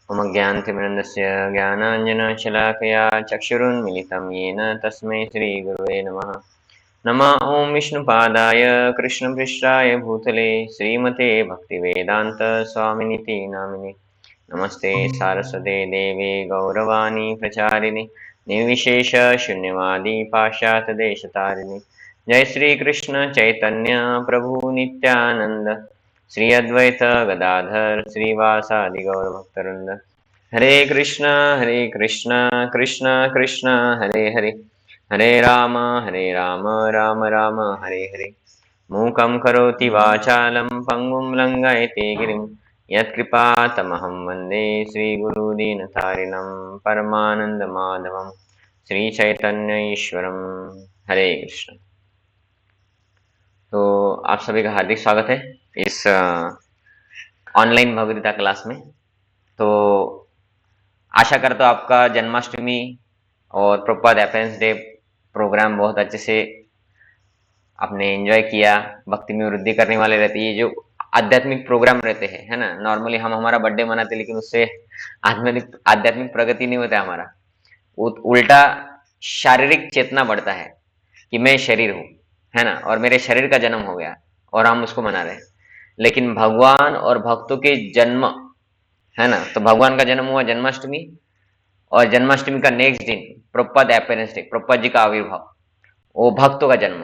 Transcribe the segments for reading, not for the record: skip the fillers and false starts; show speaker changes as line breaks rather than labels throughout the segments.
ममज्ञानतिमिरन्दस्य ज्ञानाञ्जनशलाकया चक्षुरुन्मिलितं येन तस्मै श्रीगुरुवे नमः। नमः ॐ विष्णुपादाय कृष्णपृष्ठाय भूतले श्रीमते भक्तिवेदान्तस्वामिनिति नामिने। नमस्ते सारस्वते देवे गौरवाणी प्रचारिणि निर्विशेष शून्यवादी पाश्चात्यदेशतारिणि। जय श्री कृष्ण चैतन्य प्रभु नित्यानंद श्री अद्वैत गदाधर श्रीवासादि गौरभक्तवृंद। हरे कृष्णा कृष्ण कृष्ण हरे हरे, हरे राम राम राम हरे हरे। मूकं करोति वाचालं पंगुं लंघयते गिरिं यत्कृपातमहं वन्दे श्रीगुरुदीनतारिणं परमानन्दमाधवं श्रीचैतन्य ईश्वरं। हरे कृष्ण। तो आप सभी का हार्दिक स्वागत है इस ऑनलाइन भगवद्गीता क्लास में। तो आशा करता हूँ आपका जन्माष्टमी और प्रभुपाद एपेंस डे प्रोग्राम बहुत अच्छे से आपने एंजॉय किया। भक्ति में वृद्धि करने वाले रहते, ये जो आध्यात्मिक प्रोग्राम रहते हैं, है ना। नॉर्मली हम हमारा बर्थडे मनाते लेकिन उससे आध्यात्मिक प्रगति नहीं होता हमारा, उल्टा शारीरिक चेतना बढ़ता है कि मैं शरीर हूँ, है ना, और मेरे शरीर का जन्म हो गया और हम उसको मना रहे हैं। लेकिन भगवान और भक्तों के जन्म, है ना, तो भगवान का जन्म हुआ जन्माष्टमी और जन्माष्टमी का नेक्स्ट दिन प्रभुपाद अपीयरेंस डे, प्रभुपाद जी का आविर्भाव, वो भक्तों का जन्म।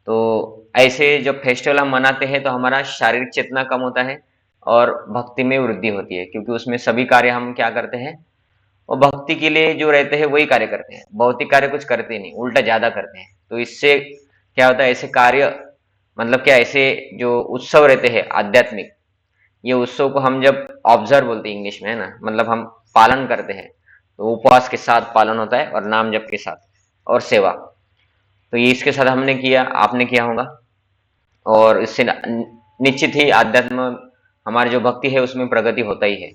तो ऐसे जब फेस्टिवल हम मनाते हैं तो हमारा शारीरिक चेतना कम होता है और भक्ति में वृद्धि होती है, क्योंकि उसमें सभी कार्य हम क्या करते हैं, और भक्ति के लिए जो रहते हैं वही कार्य करते हैं, भौतिक कार्य कुछ करते नहीं, उल्टा ज्यादा करते हैं। तो इससे क्या होता है, ऐसे कार्य मतलब क्या, ऐसे जो उत्सव रहते हैं आध्यात्मिक, ये उत्सव को हम जब ऑब्जर्व बोलते हैं इंग्लिश में, है ना, मतलब हम पालन करते हैं, तो उपवास के साथ पालन होता है और नाम जप के साथ और सेवा। तो ये इसके साथ हमने किया, आपने किया होगा, और इससे निश्चित ही आध्यात्म हमारी जो भक्ति है उसमें प्रगति होता ही है।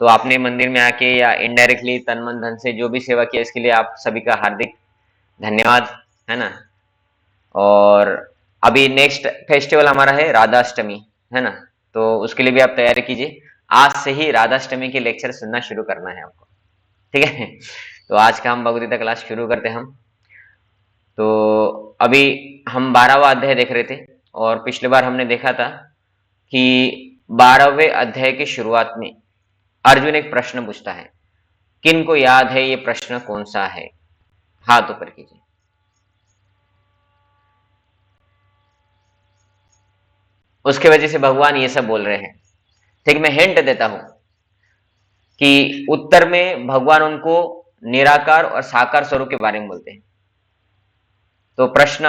तो आपने मंदिर में आके या इनडायरेक्टली तन मन धन से जो भी सेवा किया, इसके लिए आप सभी का हार्दिक धन्यवाद, है ना। और अभी नेक्स्ट फेस्टिवल हमारा है राधाष्टमी, है ना, तो उसके लिए भी आप तैयारी कीजिए। आज से ही राधाष्टमी के लेक्चर सुनना शुरू करना है आपको, ठीक है। तो आज का हम भगवद्गीता क्लास शुरू करते हैं हम। तो अभी हम 12वां अध्याय देख रहे थे और पिछले बार हमने देखा था कि 12वें अध्याय की शुरुआत में अर्जुन एक प्रश्न पूछता है। किन को याद है ये प्रश्न कौन सा है? हाथ ऊपर कीजिए। उसके वजह से भगवान ये सब बोल रहे हैं। ठीक, मैं हिंट देता हूं कि उत्तर में भगवान उनको निराकार और साकार स्वरूप के बारे में बोलते हैं। तो प्रश्न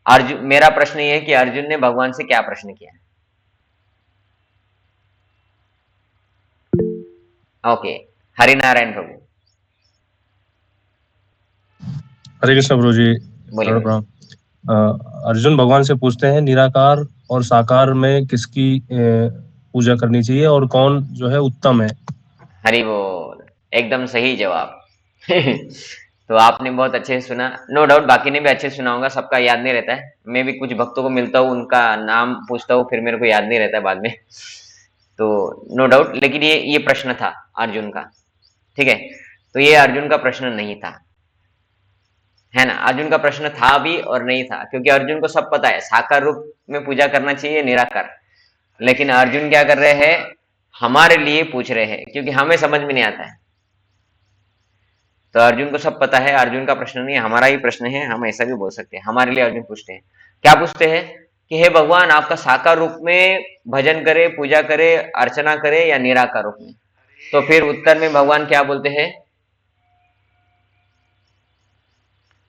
अर्जुन, मेरा प्रश्न ये है कि अर्जुन ने भगवान से क्या प्रश्न किया? ओके, हरिनारायण प्रभु।
हरे कृष्ण प्रभु जी।
बोलिए।
अर्जुन भगवान से पूछते हैं निराकार और साकार में किसकी पूजा करनी चाहिए और कौन जो है उत्तम है।
हरि बोल, एकदम सही जवाब। तो आपने बहुत अच्छे से सुना, नो डाउट बाकी ने भी अच्छे से सुना होगा, सबका याद नहीं रहता है। मैं भी कुछ भक्तों को मिलता हूँ, उनका नाम पूछता हूँ, फिर मेरे को याद नहीं रहता है बाद में। तो नो डाउट, लेकिन ये प्रश्न था अर्जुन का, ठीक है। तो ये अर्जुन का प्रश्न नहीं था, है ना। अर्जुन का प्रश्न था भी और नहीं था, क्योंकि अर्जुन को सब पता है साकार रूप में पूजा करना चाहिए, निराकार। लेकिन अर्जुन क्या कर रहे हैं, हमारे लिए पूछ रहे हैं, क्योंकि हमें समझ में नहीं आता है। तो अर्जुन को सब पता है, अर्जुन का प्रश्न नहीं है, हमारा ही प्रश्न है, हम ऐसा भी बोल सकते हैं। हमारे लिए अर्जुन पूछते हैं, क्या पूछते हैं कि हे भगवान, आपका साकार रूप में भजन करे, पूजा करे, अर्चना करे या निराकार रूप में? तो फिर उत्तर में भगवान क्या बोलते हैं?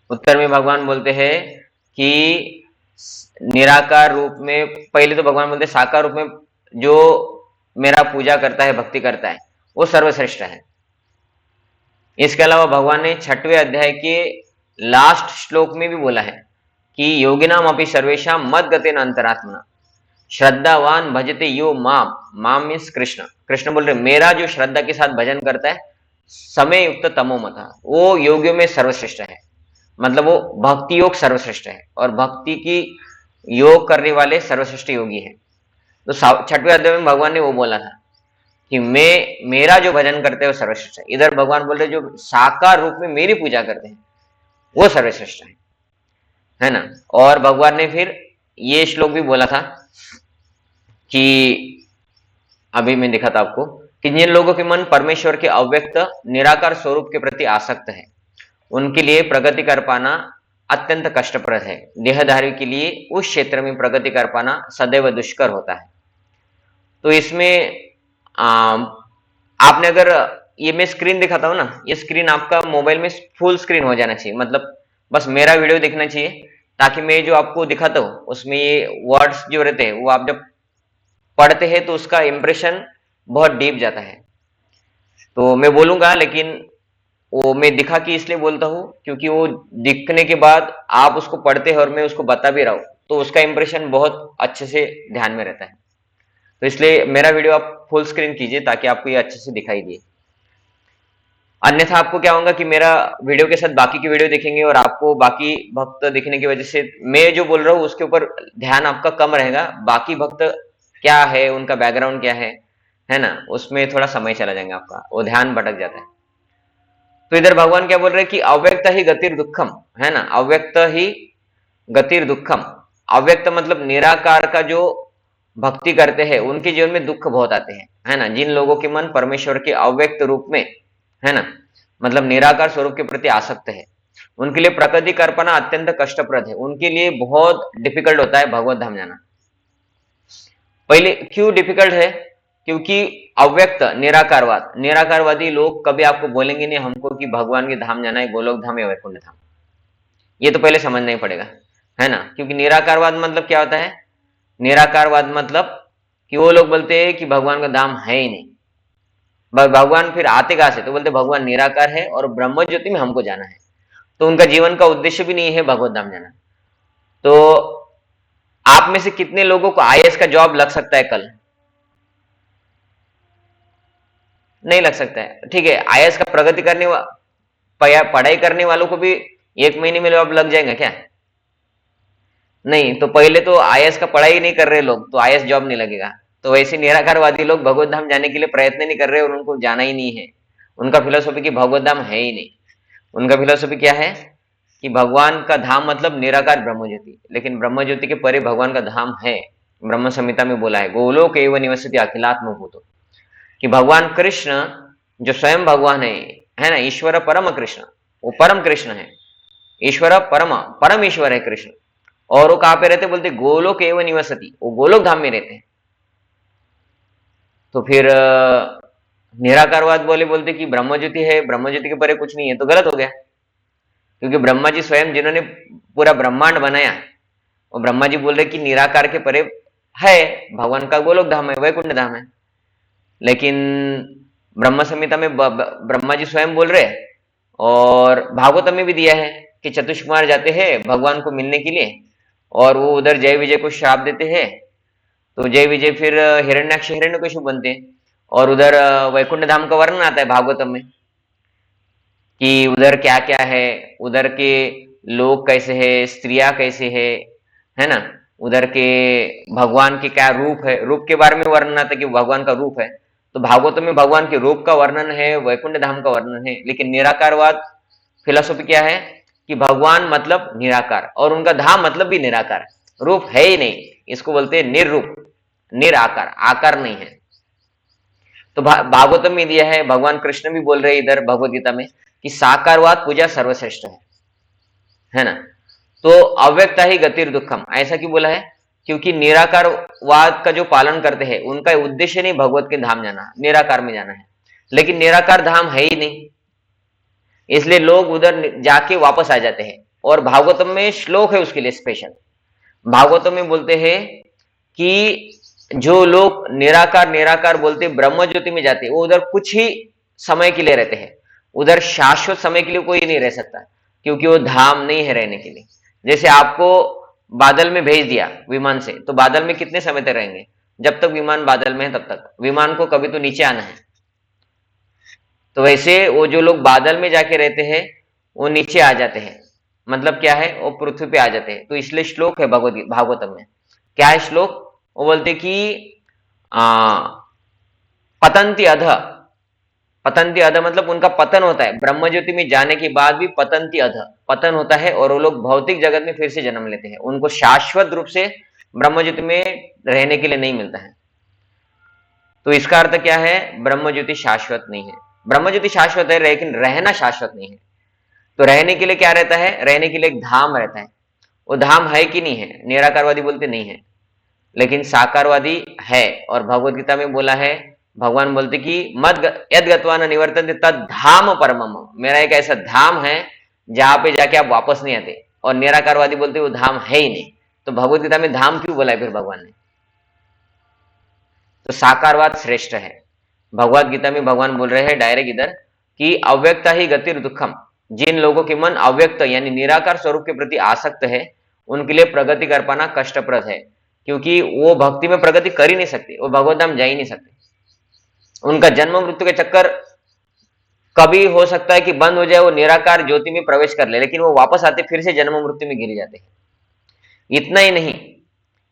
उत्तर में भगवान बोलते हैं कि निराकार रूप में, पहले तो भगवान बोलते हैं साकार रूप में जो मेरा पूजा करता है, भक्ति करता है, वो सर्वश्रेष्ठ है। इसके अलावा भगवान ने 6वें अध्याय के लास्ट श्लोक में भी बोला है कि योगिनाम अपि सर्वेशाम मद गतेन अंतरात्मना श्रद्धावान भजते यो माम, माम मीन्स कृष्ण। कृष्ण बोल रहे मेरा जो श्रद्धा के साथ भजन करता है, समय युक्त तमो मता, वो योगियों में सर्वश्रेष्ठ है। मतलब वो भक्ति योग सर्वश्रेष्ठ है और भक्ति की योग करने वाले सर्वश्रेष्ठ योगी है। तो 6वें अध्याय में भगवान ने वो बोला था कि मेरा जो भजन करते हैं वो सर्वश्रेष्ठ है। इधर भगवान बोल रहे जो साकार रूप में मेरी पूजा करते हैं वो सर्वश्रेष्ठ है ना। और भगवान ने फिर ये श्लोक भी बोला था कि अभी मैं दिखा था आपको कि जिन लोगों के मन परमेश्वर के अव्यक्त निराकार स्वरूप के प्रति आसक्त है उनके लिए प्रगति कर पाना अत्यंत कष्टप्रद है। देहधारी के लिए उस क्षेत्र में प्रगति कर पाना सदैव दुष्कर होता है। तो इसमें आपने अगर ये मैं स्क्रीन दिखाता हूं ना, ये स्क्रीन आपका मोबाइल में फुल स्क्रीन हो जाना चाहिए, मतलब बस मेरा वीडियो दिखना चाहिए, ताकि मैं जो आपको दिखाता हूँ उसमें ये वर्ड्स जो रहते हैं वो आप जब पढ़ते हैं तो उसका इंप्रेशन बहुत डीप जाता है। तो मैं बोलूंगा, लेकिन वो मैं दिखा के इसलिए बोलता हूँ क्योंकि वो दिखने के बाद आप उसको पढ़ते हैं और मैं उसको बता भी रहा हूँ तो उसका इंप्रेशन बहुत अच्छे से ध्यान में रहता है। तो इसलिए मेरा वीडियो आप फुल स्क्रीन कीजिए ताकि आपको ये अच्छे से दिखाई दे। अन्यथा आपको क्या होगा कि मेरा वीडियो के साथ बाकी की वीडियो देखेंगे और आपको बाकी भक्त दिखने की वजह से मैं जो बोल रहा हूँ उसके ऊपर ध्यान आपका कम रहेगा, बाकी भक्त क्या है, उनका बैकग्राउंड क्या है ना, उसमें थोड़ा समय चला जाएगा आपका, वो ध्यान भटक जाता है। तो इधर भगवान क्या बोल रहे हैं कि अव्यक्त ही गतिर दुखम, है ना, अव्यक्त ही गतिर दुखम। अव्यक्त मतलब निराकार का जो भक्ति करते हैं उनके जीवन में दुख बहुत आते हैं, है ना। जिन लोगों के मन परमेश्वर के अव्यक्त रूप में, है ना, मतलब निराकार स्वरूप के प्रति आसक्त है, उनके लिए प्रकृति कर पाना अत्यंत कष्टप्रद है, उनके लिए बहुत डिफिकल्ट होता है भगवत धाम जाना। पहले क्यों डिफिकल्ट है? क्योंकि अव्यक्त निराकारवाद, निराकारवादी लोग कभी आपको बोलेंगे नहीं हमको कि भगवान के धाम जाना है, गोलोक धाम या वैकुंठ धाम। ये तो पहले समझना ही पड़ेगा, है ना। क्योंकि निराकारवाद मतलब क्या होता है? निराकारवाद मतलब कि वो लोग बोलते हैं कि भगवान का धाम है ही नहीं। भगवान फिर आते कहां से? तो बोलते भगवान निराकार है और ब्रह्म ज्योति में हमको जाना है। तो उनका जीवन का उद्देश्य भी नहीं है भगवत धाम जाना। तो आप में से कितने लोगों को आईएएस का जॉब लग सकता है कल? नहीं लग सकता है, ठीक है। आईएएस का प्रगति करने पढ़ाई करने वालों को भी 1 महीने में जॉब लग जाएगा क्या? नहीं। तो पहले तो आईएएस का पढ़ाई नहीं कर रहे लोग तो आईएएस जॉब नहीं लगेगा। तो वैसे निराकारवादी लोग भगवत धाम जाने के लिए प्रयत्न नहीं कर रहे और उनको जाना ही नहीं है। उनका फिलोसॉफी की भगवत धाम है ही नहीं। उनका फिलोसॉफी क्या है कि भगवान का धाम मतलब निराकार ब्रह्म ज्योति, लेकिन ब्रह्म ज्योति के परे भगवान का धाम है। ब्रह्म संहिता में बोला है गोलोक एव निवसति अखिलात्म भूतो, कि भगवान कृष्ण जो स्वयं भगवान है ना, ईश्वर परम कृष्ण, वो परम कृष्ण है। ईश्वर परम ईश्वर है कृष्ण, और वो कहां पे रहते? बोलते गोलोक एव निवसति, वो गोलोक धाम में रहते हैं। तो फिर निराकारवाद बोलते कि ब्रह्म ज्योति है, ब्रह्म ज्योति के परे कुछ नहीं है, तो गलत हो गया। क्योंकि ब्रह्मा जी स्वयं जिन्होंने पूरा ब्रह्मांड बनाया, वो ब्रह्मा जी बोल रहे कि निराकार के परे है, भगवान का गोलोक धाम है, वैकुंठ धाम है। लेकिन ब्रह्म संहिता में ब्रह्मा जी स्वयं बोल रहे, और भागवत में भी दिया है कि चतुष्कुमार जाते हैं भगवान को मिलने के लिए और वो उधर जय विजय को श्राप देते हैं। तो जय विजय फिर हिरण्याक्ष हिरण्यकशिपु बनते हैं, और उधर वैकुंठ धाम का वर्णन आता है भागवतम में कि उधर क्या क्या है, उधर के लोग कैसे है, स्त्रियां कैसे है ना, उधर के भगवान के क्या रूप है, रूप के बारे में वर्णन आता है कि भगवान का रूप है। तो भागवत में भगवान के रूप का वर्णन है, वैकुंठ धाम का वर्णन है। लेकिन निराकारवाद फिलोसॉफी क्या है कि भगवान मतलब निराकार और उनका धाम मतलब भी निराकार, रूप है ही नहीं, इसको बोलते हैं निर्रूप, निराकार, आकार नहीं है। तो भागवतम में दिया है, भगवान कृष्ण भी बोल रहे हैं इधर भगवत गीता में कि साकारवाद पूजा सर्वश्रेष्ठ है ना। तो अव्यक्ता ही गतिर दुखम, ऐसा क्यों बोला है? क्योंकि निराकारवाद का जो पालन करते हैं उनका उद्देश्य नहीं भगवत के धाम जाना, निराकार में जाना है, लेकिन निराकार धाम है ही नहीं, इसलिए लोग उधर जाके वापस आ जाते हैं। और भागवतम में श्लोक है उसके लिए स्पेशल। भागवतम में बोलते हैं कि जो लोग निराकार निराकार बोलते ब्रह्म ज्योति में जाते वो उधर कुछ ही समय के लिए रहते हैं, उधर शाश्वत समय के लिए कोई नहीं रह सकता, क्योंकि वो धाम नहीं है रहने के लिए। जैसे आपको बादल में भेज दिया विमान से, तो बादल में कितने समय तक रहेंगे? जब तक विमान बादल में है तब तक, विमान को कभी तो नीचे आना है। तो वैसे वो जो लोग बादल में जाके रहते हैं वो नीचे आ जाते हैं, मतलब क्या है, वो पृथ्वी पे आ जाते हैं। तो इसलिए श्लोक है भागवतम में, क्या है श्लोक? वो बोलते कि पतंती अध, पतंती अध मतलब उनका पतन होता है, ब्रह्म ज्योति में जाने के बाद भी पतंती अध, पतन होता है और वो लोग भौतिक जगत में फिर से जन्म लेते हैं। उनको शाश्वत रूप से ब्रह्म ज्योति में रहने के लिए नहीं मिलता है। तो इसका अर्थ क्या है? ब्रह्म ज्योति शाश्वत नहीं है। ब्रह्म ज्योति शाश्वत है लेकिन रहना शाश्वत नहीं है। तो रहने के लिए क्या रहता है? रहने के लिए एक धाम रहता है। वो धाम है कि नहीं है? निराकारवादी बोलते नहीं है, लेकिन साकारवादी है। और भगवत गीता में बोला है, भगवान बोलते कि मद यद गत्वा न निवर्तन्ते तद धाम परमम, मेरा एक ऐसा धाम है जहां पे जाके आप वापस नहीं आते। और निराकारवादी बोलते वो धाम है ही नहीं। तो भगवत गीता में धाम क्यों बोला है फिर भगवान ने? तो साकारवाद श्रेष्ठ है। भगवत गीता में भगवान बोल रहे हैं डायरेक्ट इधर कि अव्यक्ता ही गतिर दुखम, जिन लोगों के मन अव्यक्त यानी निराकार स्वरूप के प्रति आसक्त है उनके लिए प्रगति कर पाना कष्टप्रद है, क्योंकि वो भक्ति में प्रगति कर ही नहीं सकते, वो भगवत धाम जा ही नहीं सकते। उनका जन्म मृत्यु के चक्कर कभी हो सकता है कि बंद हो जाए, वो निराकार ज्योति में प्रवेश कर ले, लेकिन वो वापस आते फिर से जन्म मृत्यु में गिर जाते हैं। इतना ही नहीं,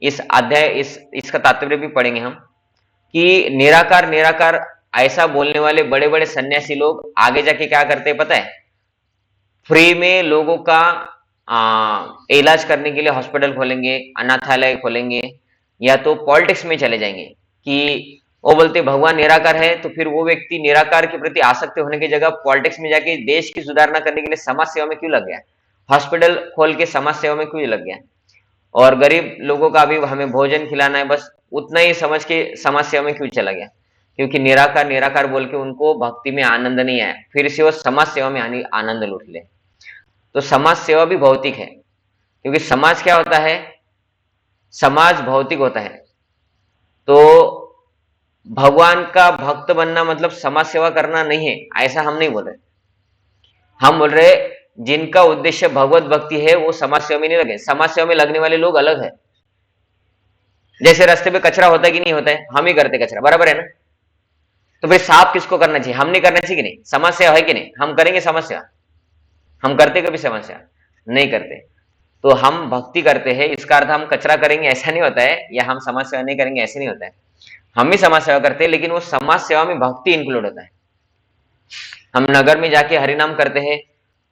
इस अध्याय इसका तात्पर्य भी पढ़ेंगे हम कि निराकार निराकार ऐसा बोलने वाले बड़े बड़े सन्यासी लोग आगे जाके क्या करते हैं पता है? फ्री में लोगों का इलाज करने के लिए हॉस्पिटल खोलेंगे, अनाथालय खोलेंगे, या तो पॉलिटिक्स में चले जाएंगे कि वो बोलते भगवान निराकार है, तो फिर वो व्यक्ति निराकार के प्रति आसक्त होने की जगह पॉलिटिक्स में जाके देश की सुधारना करने के लिए समाज सेवा में क्यों लग गया? हॉस्पिटल खोल के समाज सेवा में क्यों लग गया? और गरीब लोगों का भी हमें भोजन खिलाना है, बस उतना ही समझ के समाज सेवा में क्यों चला गया? क्योंकि निराकार निराकार बोल के उनको भक्ति में आनंद नहीं आया, फिर से वो समाज सेवा में आनंद लूट ले। तो समाज सेवा भी भौतिक है, क्योंकि समाज क्या होता है? समाज भौतिक होता है। तो भगवान का भक्त बनना मतलब समाज सेवा करना नहीं है, ऐसा हम नहीं बोल रहे। हम बोल रहे जिनका उद्देश्य भगवत भक्ति है वो समाज सेवा में नहीं लगे। समाज सेवा में लगने वाले लोग अलग है। जैसे रास्ते पे कचरा होता है कि नहीं होता है? हम ही करते कचरा, बराबर है ना? तो भाई साफ किसको करना चाहिए? हमने करना चाहिए कि नहीं? समाज सेवा है कि नहीं? हम करेंगे समाज सेवा? हम करते कभी समाज सेवा? नहीं करते। तो हम भक्ति करते हैं, इसका अर्थ हम कचरा करेंगे ऐसा नहीं होता है, या हम समाज सेवा नहीं करेंगे ऐसे नहीं होता है। हम भी समाज सेवा करते हैं, लेकिन वो समाज सेवा में भक्ति इंक्लूड होता है। हम नगर में जाके हरिनाम करते हैं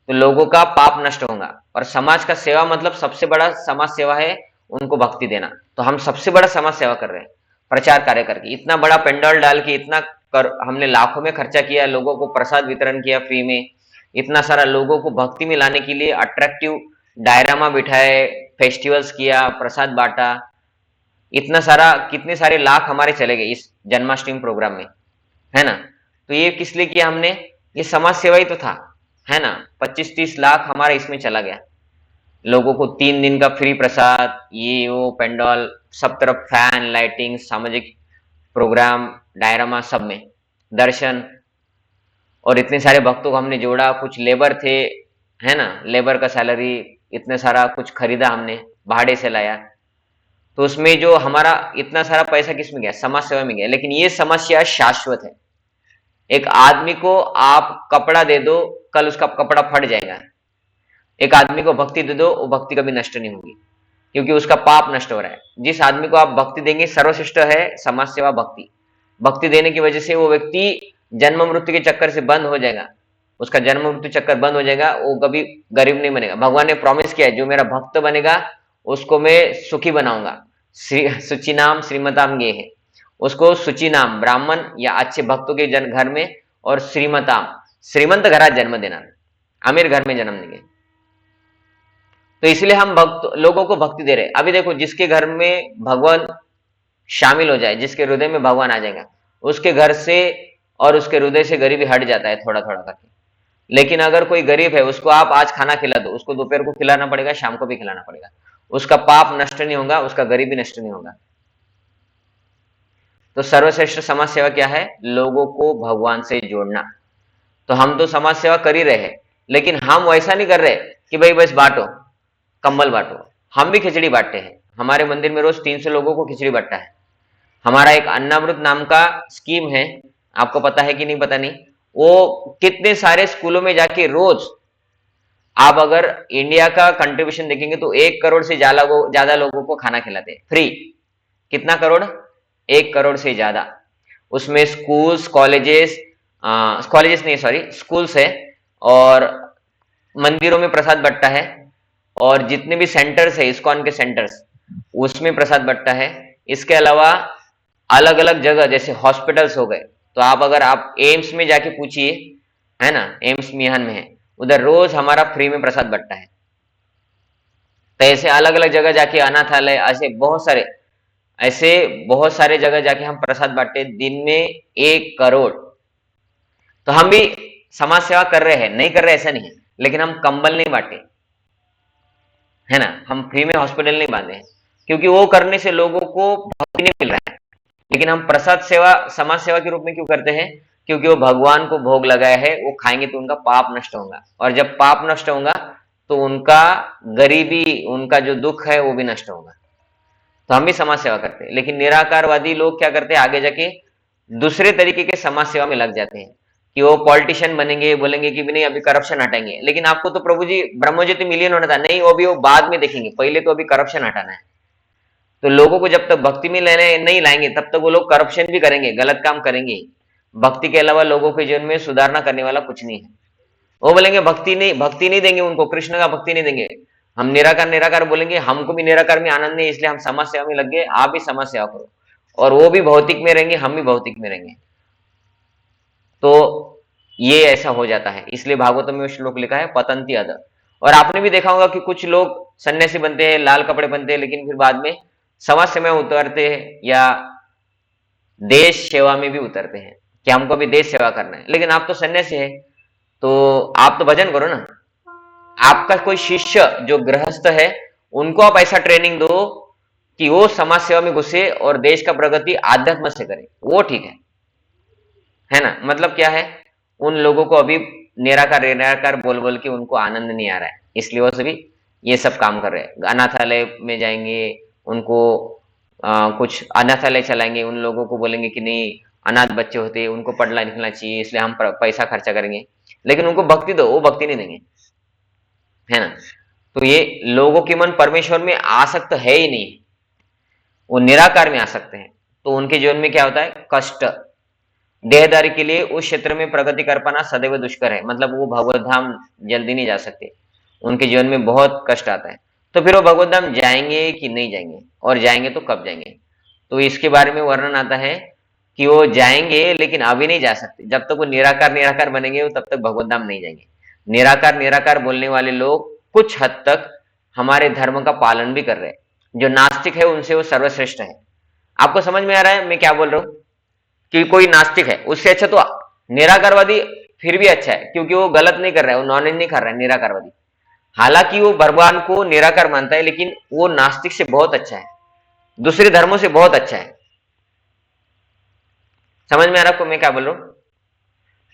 तो लोगों का पाप नष्ट होगा, और समाज का सेवा मतलब सबसे बड़ा समाज सेवा है उनको भक्ति देना। तो हम सबसे बड़ा समाज सेवा कर रहे हैं प्रचार कार्य करके। इतना बड़ा पेंडल डाल के हमने लाखों में खर्चा किया, लोगों को प्रसाद वितरण किया फ्री में, इतना सारा लोगों को भक्ति में लाने के लिए अट्रैक्टिव डायरामा बिठाए, फेस्टिवल्स किया, प्रसाद बांटा, इतना सारा, कितने सारे लाख हमारे चले गए इस जन्माष्टमी प्रोग्राम में, है ना? तो ये किस लिए किया हमने? ये समाज सेवा ही तो था, है ना? 25-30 लाख हमारा इसमें चला गया। लोगों को 3 दिन का फ्री प्रसाद, ये वो पेंडल, सब तरफ फैन, लाइटिंग, सामाजिक प्रोग्राम, डायरामा, सब में दर्शन, और इतने सारे भक्तों को हमने जोड़ा। कुछ लेबर थे, है ना? लेबर का सैलरी, इतने सारा कुछ खरीदा हमने, भाड़े से लाया। तो उसमें जो हमारा इतना सारा पैसा किस में गया? समाज सेवा में गया। लेकिन ये समस्या शाश्वत है। एक आदमी को आप कपड़ा दे दो, कल उसका कपड़ा फट जाएगा। एक आदमी को भक्ति दे दो, वो भक्ति कभी नष्ट नहीं होगी, क्योंकि उसका पाप नष्ट हो रहा है। जिस आदमी को आप भक्ति देंगे, सर्वश्रेष्ठ है समाज सेवा भक्ति। भक्ति देने की वजह से वो व्यक्ति जन्म मृत्यु के चक्कर से बंद हो जाएगा, उसका जन्म मृत्यु चक्कर बंद हो जाएगा, वो कभी गरीब नहीं बनेगा। भगवान ने प्रॉमिस किया है, जो मेरा भक्त बनेगा उसको मैं सुखी बनाऊंगा। सुचि नाम श्रीमताम ये है, उसको सुचि नाम ब्राह्मण या अच्छे भक्तों के घर में, और श्रीमताम श्रीमंत घरात जन्म देना, अमीर घर में जन्म देंगे। तो इसलिए हम लोगों को भक्ति दे रहे। अभी देखो, जिसके घर में भगवान शामिल हो जाए, जिसके हृदय में भगवान आ जाएगा, उसके घर से और उसके हृदय से गरीबी हट जाता है थोड़ा थोड़ा करके। लेकिन अगर कोई गरीब है, उसको आप आज खाना खिला दो, उसको दोपहर को खिलाना पड़ेगा, शाम को भी खिलाना पड़ेगा, उसका पाप नष्ट नहीं होगा, उसका गरीबी नष्ट नहीं होगा। तो सर्वश्रेष्ठ समाज सेवा क्या है? लोगों को भगवान से जोड़ना। तो हम तो समाज सेवा कर ही रहे हैं, लेकिन हम वैसा नहीं कर रहे कि भाई बस बांटो, कंबल बांटो। हम भी खिचड़ी बांटते हैं। हमारे मंदिर में रोज 300 लोगों को खिचड़ी बांटता है। हमारा एक अन्नामृत नाम का स्कीम है, आपको पता है कि नहीं पता नहीं। वो कितने सारे स्कूलों में जाके रोज, आप अगर इंडिया का कंट्रीब्यूशन देखेंगे तो 1 करोड़ से ज्यादा लोगों को खाना खिलाते हैं फ्री। कितना करोड़? 1 करोड़ से ज्यादा। उसमें स्कूल्स, कॉलेजेस, कॉलेजेस नहीं सॉरी स्कूल्स है, और मंदिरों में प्रसाद बंटता है, और जितने भी सेंटर्स है इस्कॉन के सेंटर्स उसमें प्रसाद बंटता है। इसके अलावा अलग अलग जगह जैसे हॉस्पिटल्स हो गए, तो आप अगर आप एम्स में जाके पूछिए, है ना, एम्स मिहान में है, उधर रोज हमारा फ्री में प्रसाद बंटता है। तो ऐसे अलग अलग जगह जाके अनाथालय, ऐसे बहुत सारे जगह जाके हम प्रसाद बांटते, दिन में 1 करोड़। तो हम भी समाज सेवा कर रहे हैं, नहीं कर रहे ऐसा नहीं है, लेकिन हम कंबल नहीं बांटे, है ना, हम फ्री में हॉस्पिटल नहीं बांधे हैं, क्योंकि वो करने से लोगों को भक्ति नहीं मिल रहा है। लेकिन हम प्रसाद सेवा समाज सेवा के रूप में क्यों करते हैं? क्योंकि वो भगवान को भोग लगाया है, वो खाएंगे तो उनका पाप नष्ट होगा, और जब पाप नष्ट होगा तो उनका गरीबी, उनका जो दुख है वो भी नष्ट होगा। तो हम भी समाज सेवा करते हैं। लेकिन निराकारवादी लोग क्या करते हैं, आगे जाके दूसरे तरीके के समाज सेवा में लग जाते हैं कि वो पॉलिटिशियन बनेंगे, बोलेंगे कि भी नहीं अभी करप्शन हटाएंगे। लेकिन आपको तो प्रभु जी ब्रह्मज्योति मिलियन होना था, नहीं, वो भी वो बाद में देखेंगे, पहले तो अभी करप्शन हटाना है। तो लोगों को जब तक भक्ति में लेने नहीं लाएंगे तब तक वो लोग करप्शन भी करेंगे, गलत काम करेंगे। भक्ति के अलावा लोगों के जीवन में सुधारना करने वाला कुछ नहीं है। वो बोलेंगे भक्ति नहीं देंगे उनको, कृष्ण का भक्ति नहीं देंगे। हम निराकार निराकार बोलेंगे, हमको भी निराकार में आनंद नहीं, इसलिए हम समाज सेवा में लग गए, आप भी समाज सेवा करो। और वो भी भौतिक में रहेंगे, हम भी भौतिक में रहेंगे। तो ये ऐसा हो जाता है, इसलिए भागवतम में श्लोक लिखा है पतंती अध। और आपने भी देखा होगा कि कुछ लोग सन्यासी बनते हैं, लाल कपड़े बनते हैं, लेकिन फिर बाद में समाज सेवा में उतरते हैं या देश सेवा में भी उतरते हैं कि हमको भी देश सेवा करना है। लेकिन आप तो सन्यासी है, तो आप तो भजन करो ना। आपका कोई शिष्य जो गृहस्थ है, उनको आप ऐसा ट्रेनिंग दो कि वो समाज सेवा में घुसे और देश का प्रगति आध्यात्म से करे, वो ठीक है ना। मतलब क्या है, उन लोगों को अभी निराकार निराकार बोल बोल के उनको आनंद नहीं आ रहा है, इसलिए वो सभी ये सब काम कर रहे हैं। अनाथालय में जाएंगे, उनको कुछ अनाथालय चलाएंगे, उन लोगों को बोलेंगे कि नहीं अनाथ बच्चे होते हैं, उनको पढ़ना लिखना चाहिए, इसलिए हम पैसा खर्चा करेंगे। लेकिन उनको भक्ति दो, वो भक्ति नहीं देंगे, है ना। तो ये लोगों के मन परमेश्वर में आसक्त है ही नहीं, वो निराकार में आसक्त हैं। तो उनके जीवन में क्या होता है, कष्ट। देहदारी के लिए उस क्षेत्र में प्रगति कर पाना सदैव दुष्कर है, मतलब वो भगवत धाम जल्दी नहीं जा सकते, उनके जीवन में बहुत कष्ट आता है। तो फिर वो भगवत धाम जाएंगे कि नहीं जाएंगे, और जाएंगे तो कब जाएंगे? तो इसके बारे में वर्णन आता है कि वो जाएंगे लेकिन अभी नहीं जा सकते, जब तक वो निराकार निराकार बनेंगे तब तक भगवत धाम नहीं जाएंगे। निराकार निराकार बोलने वाले लोग कुछ हद तक हमारे धर्म का पालन भी कर रहे हैं। जो नास्तिक है उनसे वो सर्वश्रेष्ठ है। आपको समझ में आ रहा है मैं क्या बोल रहा हूं? कि कोई नास्तिक है उससे अच्छा तो निराकारवादी फिर भी अच्छा है, क्योंकि वो गलत नहीं कर रहा है, वो नॉनवेज नहीं खा रहा है निराकारवादी। हालांकि वो भगवान को निराकार मानता है, लेकिन वो नास्तिक से बहुत अच्छा है, दूसरे धर्मों से बहुत अच्छा है। समझ में आ रहा को मैं क्या बोल रहा हूं?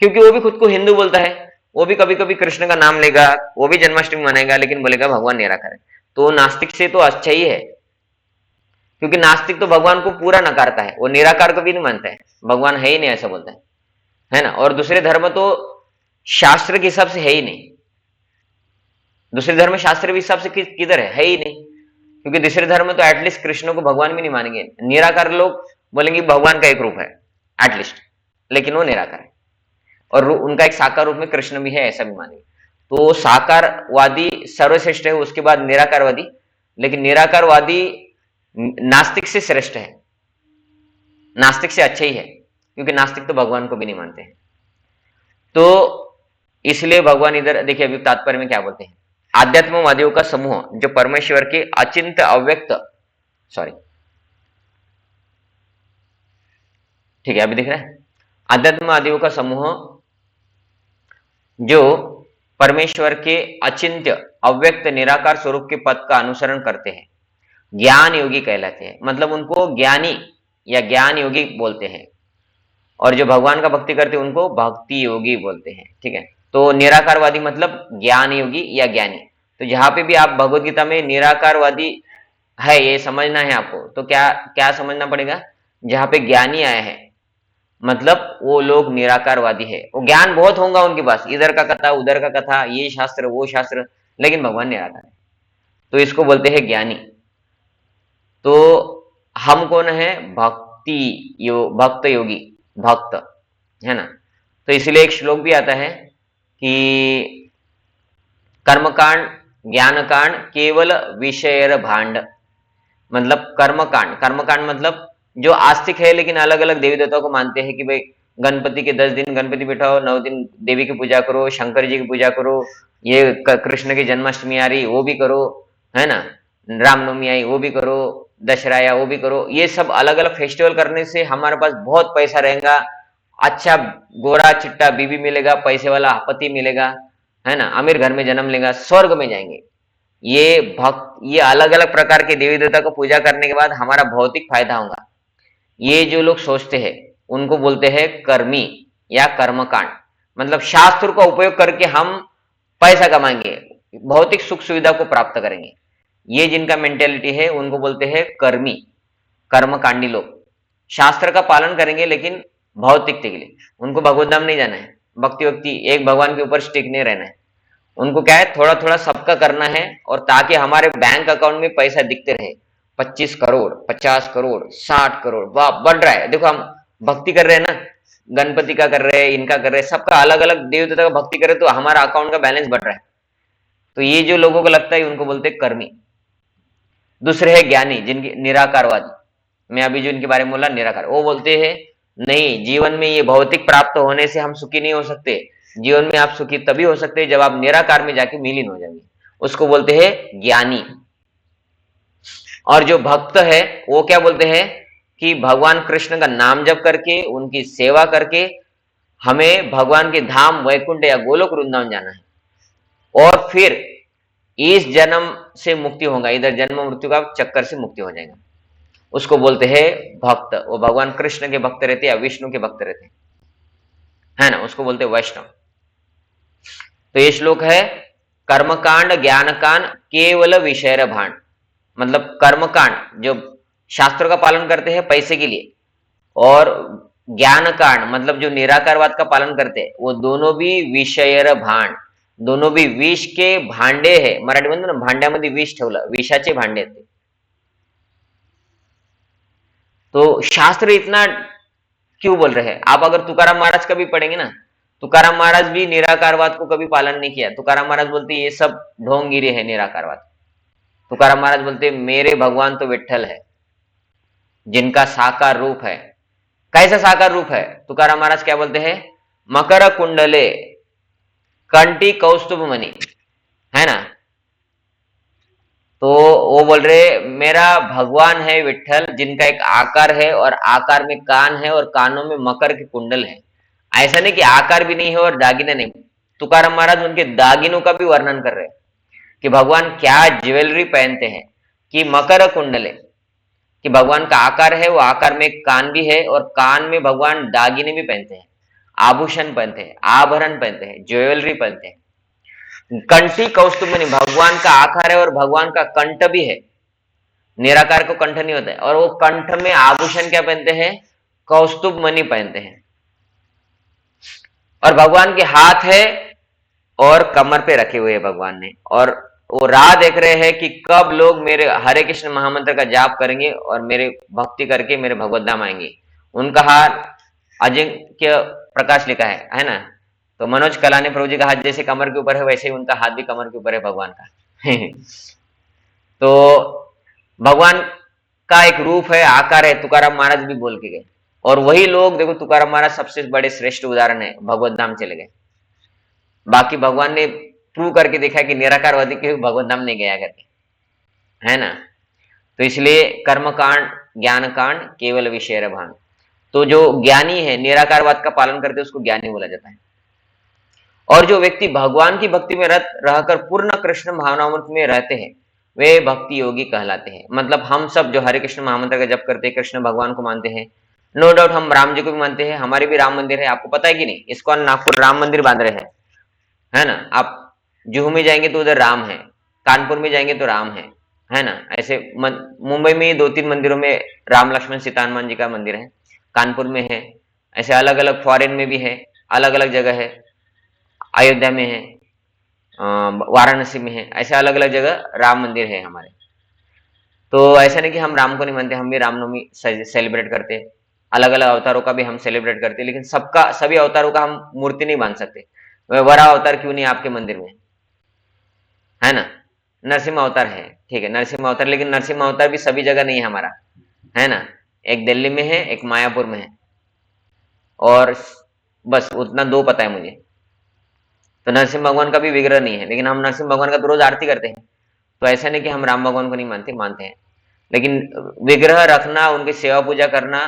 क्योंकि वो भी खुद को हिंदू बोलता है, वो भी कभी कभी कृष्ण का नाम लेगा, वो भी जन्माष्टमी मनाएगा, लेकिन बोलेगा भगवान निराकार है। तो नास्तिक से तो अच्छा ही है, क्योंकि नास्तिक तो भगवान को पूरा नकारता है, वो निराकार को भी नहीं मानता है, भगवान है ही नहीं ऐसा बोलता है ना। और दूसरे धर्म तो शास्त्र के हिसाब से है ही नहीं, दूसरे धर्म शास्त्र के हिसाब से किधर है ही नहीं, क्योंकि दूसरे धर्म में तो एटलीस्ट कृष्ण को भगवान भी नहीं मानेंगे। निराकार लोग बोलेंगे भगवान का एक रूप है एटलीस्ट, लेकिन वो निराकार है, और उनका एक साकार रूप में कृष्ण भी है ऐसा भी मानेंगे। तो साकारवादी सर्वश्रेष्ठ है, उसके बाद निराकारवादी, लेकिन निराकारवादी नास्तिक से श्रेष्ठ है, नास्तिक से अच्छा ही है, क्योंकि नास्तिक तो भगवान को भी नहीं मानते हैं। तो इसलिए भगवान इधर देखिए अभी तात्पर्य में क्या बोलते हैं, आध्यात्मवादियों का समूह जो परमेश्वर के अचिंत्य अव्यक्त, सॉरी ठीक है अभी दिख रहा है, आध्यात्मवादियों का समूह जो परमेश्वर के अचिंत्य अव्यक्त निराकार स्वरूप के पद का अनुसरण करते हैं, ज्ञान योगी कहलाते हैं। मतलब उनको ज्ञानी या ज्ञान योगी बोलते हैं, और जो भगवान का भक्ति करते हैं उनको भक्ति योगी बोलते हैं, ठीक है। तो निराकारवादी मतलब ज्ञान योगी या ज्ञानी। तो जहां पे भी आप भगवत गीता में निराकारवादी है ये समझना है आपको, तो क्या क्या समझना पड़ेगा, जहां पे ज्ञानी आया है मतलब वो लोग निराकारवादी है। वो ज्ञान बहुत होगा उनके पास, इधर का कथा उधर का कथा, ये शास्त्र वो शास्त्र, लेकिन भगवान निराकार है, तो इसको बोलते हैं ज्ञानी। तो हम कौन है, भक्त योगी, भक्त, है ना। तो इसलिए एक श्लोक भी आता है कि कर्मकांड ज्ञानकांड केवल विषयर भांड, मतलब कर्मकांड, कर्मकांड मतलब जो आस्तिक है लेकिन अलग अलग देवी देवताओं को मानते हैं कि भाई गणपति के 10 दिन गणपति बिठाओ, 9 दिन देवी की पूजा करो, शंकर जी की पूजा करो, ये कृष्ण की जन्माष्टमी आ रही वो भी करो, है ना, रामनवमी आई वो भी करो, दशहरा आया वो भी करो। ये सब अलग अलग फेस्टिवल करने से हमारे पास बहुत पैसा रहेगा, अच्छा गोरा चिट्टा बीबी मिलेगा, पैसे वाला पति मिलेगा, है ना, अमीर घर में जन्म लेगा, स्वर्ग में जाएंगे। ये अलग अलग प्रकार के देवी देवता को पूजा करने के बाद हमारा भौतिक फायदा होगा, ये जो लोग सोचते हैं उनको बोलते हैं कर्मी या कर्मकांड। मतलब शास्त्र का उपयोग करके हम पैसा कमाएंगे, भौतिक सुख सुविधा को प्राप्त करेंगे, ये जिनका मेंटेलिटी है उनको बोलते हैं कर्मी, कर्मकांडी लोग। शास्त्र का पालन करेंगे लेकिन भौतिकता के लिए, उनको भगवत धाम नहीं जाना है, भक्ति भक्ति एक भगवान के ऊपर स्टिक नहीं रहना है। उनको क्या है, थोड़ा थोड़ा सबका करना है, और ताकि हमारे बैंक अकाउंट में पैसा दिखते रहे, 25 करोड़, 50 करोड़, 60 करोड़, वाह बढ़ रहा है। देखो हम भक्ति कर रहे हैं ना, गणपति का कर रहे हैं, इनका कर रहे हैं, सबका अलग अलग देव देवता का भक्ति करे तो हमारा अकाउंट का बैलेंस बढ़ रहा है। तो ये जो लोगों को लगता है उनको बोलते हैं कर्मी। दूसरे है ज्ञानी, जिनकी निराकारवादी, मैं अभी जो इनके बारे में बोला निराकार, वो बोलते हैं नहीं, जीवन में ये भौतिक प्राप्त होने से हम सुखी नहीं हो सकते, जीवन में आप सुखी तभी हो सकते हैं जब आप निराकार में जाके विलीन हो जाएंगे, उसको बोलते हैं ज्ञानी। और जो भक्त है वो क्या बोलते हैं कि भगवान कृष्ण का नाम जप करके उनकी सेवा करके हमें भगवान के धाम वैकुंठ या गोलोक वृंदावन जाना है, और फिर इस जन्म से मुक्ति होगा, इधर जन्म मृत्यु का चक्कर से मुक्ति हो जाएगा, उसको बोलते हैं भक्त। वो भगवान कृष्ण के भक्त रहते या विष्णु के भक्त रहते, है ना, उसको बोलते हैं वैष्णव। तो ये श्लोक है कर्मकांड ज्ञानकांड केवल विषय भांड, मतलब कर्मकांड जो शास्त्रों का पालन करते हैं पैसे के लिए, और ज्ञान कांड मतलब जो निराकारवाद का पालन करते हैं, वो दोनों भी विषयर भांड, दोनों भी विष के भांडे है। मराठी म्हणतो ना भांड्यामध्ये विष ठेवलं, विषाचे भांडे आहेत ते। तो शास्त्र इतना क्यों बोल रहे हैं? आप अगर तुकाराम महाराज का भी पढ़ेंगे ना, तुकाराम महाराज भी निराकारवाद को कभी पालन नहीं किया। तुकाराम महाराज बोलते ये सब ढोंगिरी है निराकारवाद। तुकाराम महाराज बोलते मेरे भगवान तो विठ्ठल है, जिनका साकार रूप है। कैसा साकार रूप है? तुकाराम महाराज क्या बोलते हैं? मकर कुंडले कंटी कौस्तुभ मणि, है ना। तो वो बोल रहे मेरा भगवान है विठ्ठल, जिनका एक आकार है और आकार में कान है और कानों में मकर के कुंडल है। ऐसा नहीं कि आकार भी नहीं है और दागिने नहीं। तुकाराम महाराज उनके दागिनों का भी वर्णन कर रहे हैं कि भगवान क्या ज्वेलरी पहनते हैं, कि मकर कुंडले, कि भगवान का आकार है, वो आकार में कान भी है और कान में भगवान दागिने भी पहनते हैं, आभूषण पहनते हैं, आभरण पहनते हैं, ज्वेलरी पहनते हैं। कंठी कौस्तुभ मणि, भगवान का आकार है और भगवान का कंठ भी है। निराकार को कंठ नहीं होता है, और वो कंठ में आभूषण क्या पहनते हैं? कौस्तुभ मणि पहनते हैं। और भगवान के हाथ है और कमर पे रखे हुए हैं भगवान ने, और वो राह देख रहे हैं कि कब लोग मेरे हरे कृष्ण महामंत्र का जाप करेंगे और मेरे भक्ति करके मेरे भगवत धाम आएंगे। उनका हाथ अजिंक्य प्रकाश लिखा है ना। तो मनोज कलाने प्रभु जी का हाथ जैसे कमर के ऊपर है, वैसे ही उनका हाथ भी कमर के ऊपर है भगवान का। तो भगवान का एक रूप है, आकार है, तुकाराम महाराज भी बोल के गए। और वही लोग देखो, तुकाराम महाराज सबसे बड़े श्रेष्ठ उदाहरण है, भगवत धाम चले गए। बाकी भगवान ने प्रूव करके देखा कि निराकारवादी के भगवत धाम नहीं गया करके, है ना। तो इसलिए कर्मकांड ज्ञानकांड केवल विषय भान। तो जो ज्ञानी है, निराकारवाद का पालन करते उसको ज्ञानी बोला जाता है। और जो व्यक्ति भगवान की भक्ति में रत रहकर पूर्ण कृष्ण भावनामृत में रहते हैं, वे भक्ति योगी कहलाते हैं। मतलब हम सब जो हरे कृष्ण महामंत्र का जप करते हैं, कृष्ण भगवान को मानते हैं, नो डाउट हम राम जी को भी मानते हैं, हमारे भी राम मंदिर है। आपको पता है कि नहीं? इस्कॉन नागपुर राम मंदिर बांध रहे हैं, है ना। आप जुहू में जाएंगे तो उधर राम है, कानपुर में जाएंगे तो राम है ना। ऐसे मुंबई में 2-3 मंदिरों में राम लक्ष्मण सीता हनुमान जी का मंदिर है, कानपुर में है, ऐसे अलग अलग फॉरेन में भी है, अलग अलग जगह है, अयोध्या में है, वाराणसी में है, ऐसे अलग अलग जगह राम मंदिर है हमारे। तो ऐसा नहीं कि हम राम को नहीं मानते, हम भी रामनवमी सेलिब्रेट करते हैं, अलग अलग अवतारों का भी हम सेलिब्रेट करते हैं, लेकिन सबका सभी अवतारों का हम मूर्ति नहीं बांध सकते। वह वराह अवतार क्यों नहीं आपके मंदिर में, है ना? नरसिम्हा अवतार है, ठीक है, नरसिम्हा अवतार, लेकिन नरसिम्हा अवतार भी सभी जगह नहीं है हमारा, है ना? एक दिल्ली में है, एक मायापुर में है, और बस उतना दो पता है मुझे। तो नरसिम्हा भगवान का भी विग्रह नहीं है, लेकिन हम नरसिम्हा भगवान का तो रोज आरती करते हैं। तो ऐसा नहीं कि हम राम भगवान को नहीं मानते, मानते हैं, लेकिन विग्रह रखना, उनकी सेवा पूजा करना,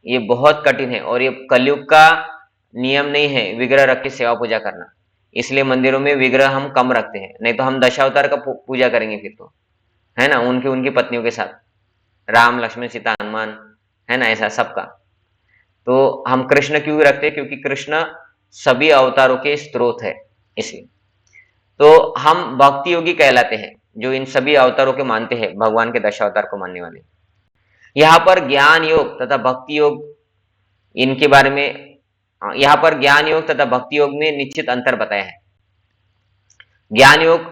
ये बहुत कठिन है, और ये कलयुग का नियम नहीं है विग्रह रख के सेवा पूजा करना। इसलिए मंदिरों में विग्रह हम कम रखते हैं, नहीं तो हम दशावतार का पूजा करेंगे फिर तो, है ना, उनकी उनकी पत्नियों के साथ, राम लक्ष्मण सीता हनुमान, है ना, ऐसा सबका। तो हम कृष्ण क्यों रखते हैं? क्योंकि कृष्ण सभी अवतारों के स्रोत है, इसलिए। तो हम भक्ति योगी कहलाते हैं, जो इन सभी अवतारों के मानते हैं, भगवान के दशावतार को मानने वाले। यहाँ पर ज्ञान योग तथा भक्ति योग, इनके बारे में यहाँ पर ज्ञान योग तथा भक्ति योग में निश्चित अंतर बताया है। ज्ञान योग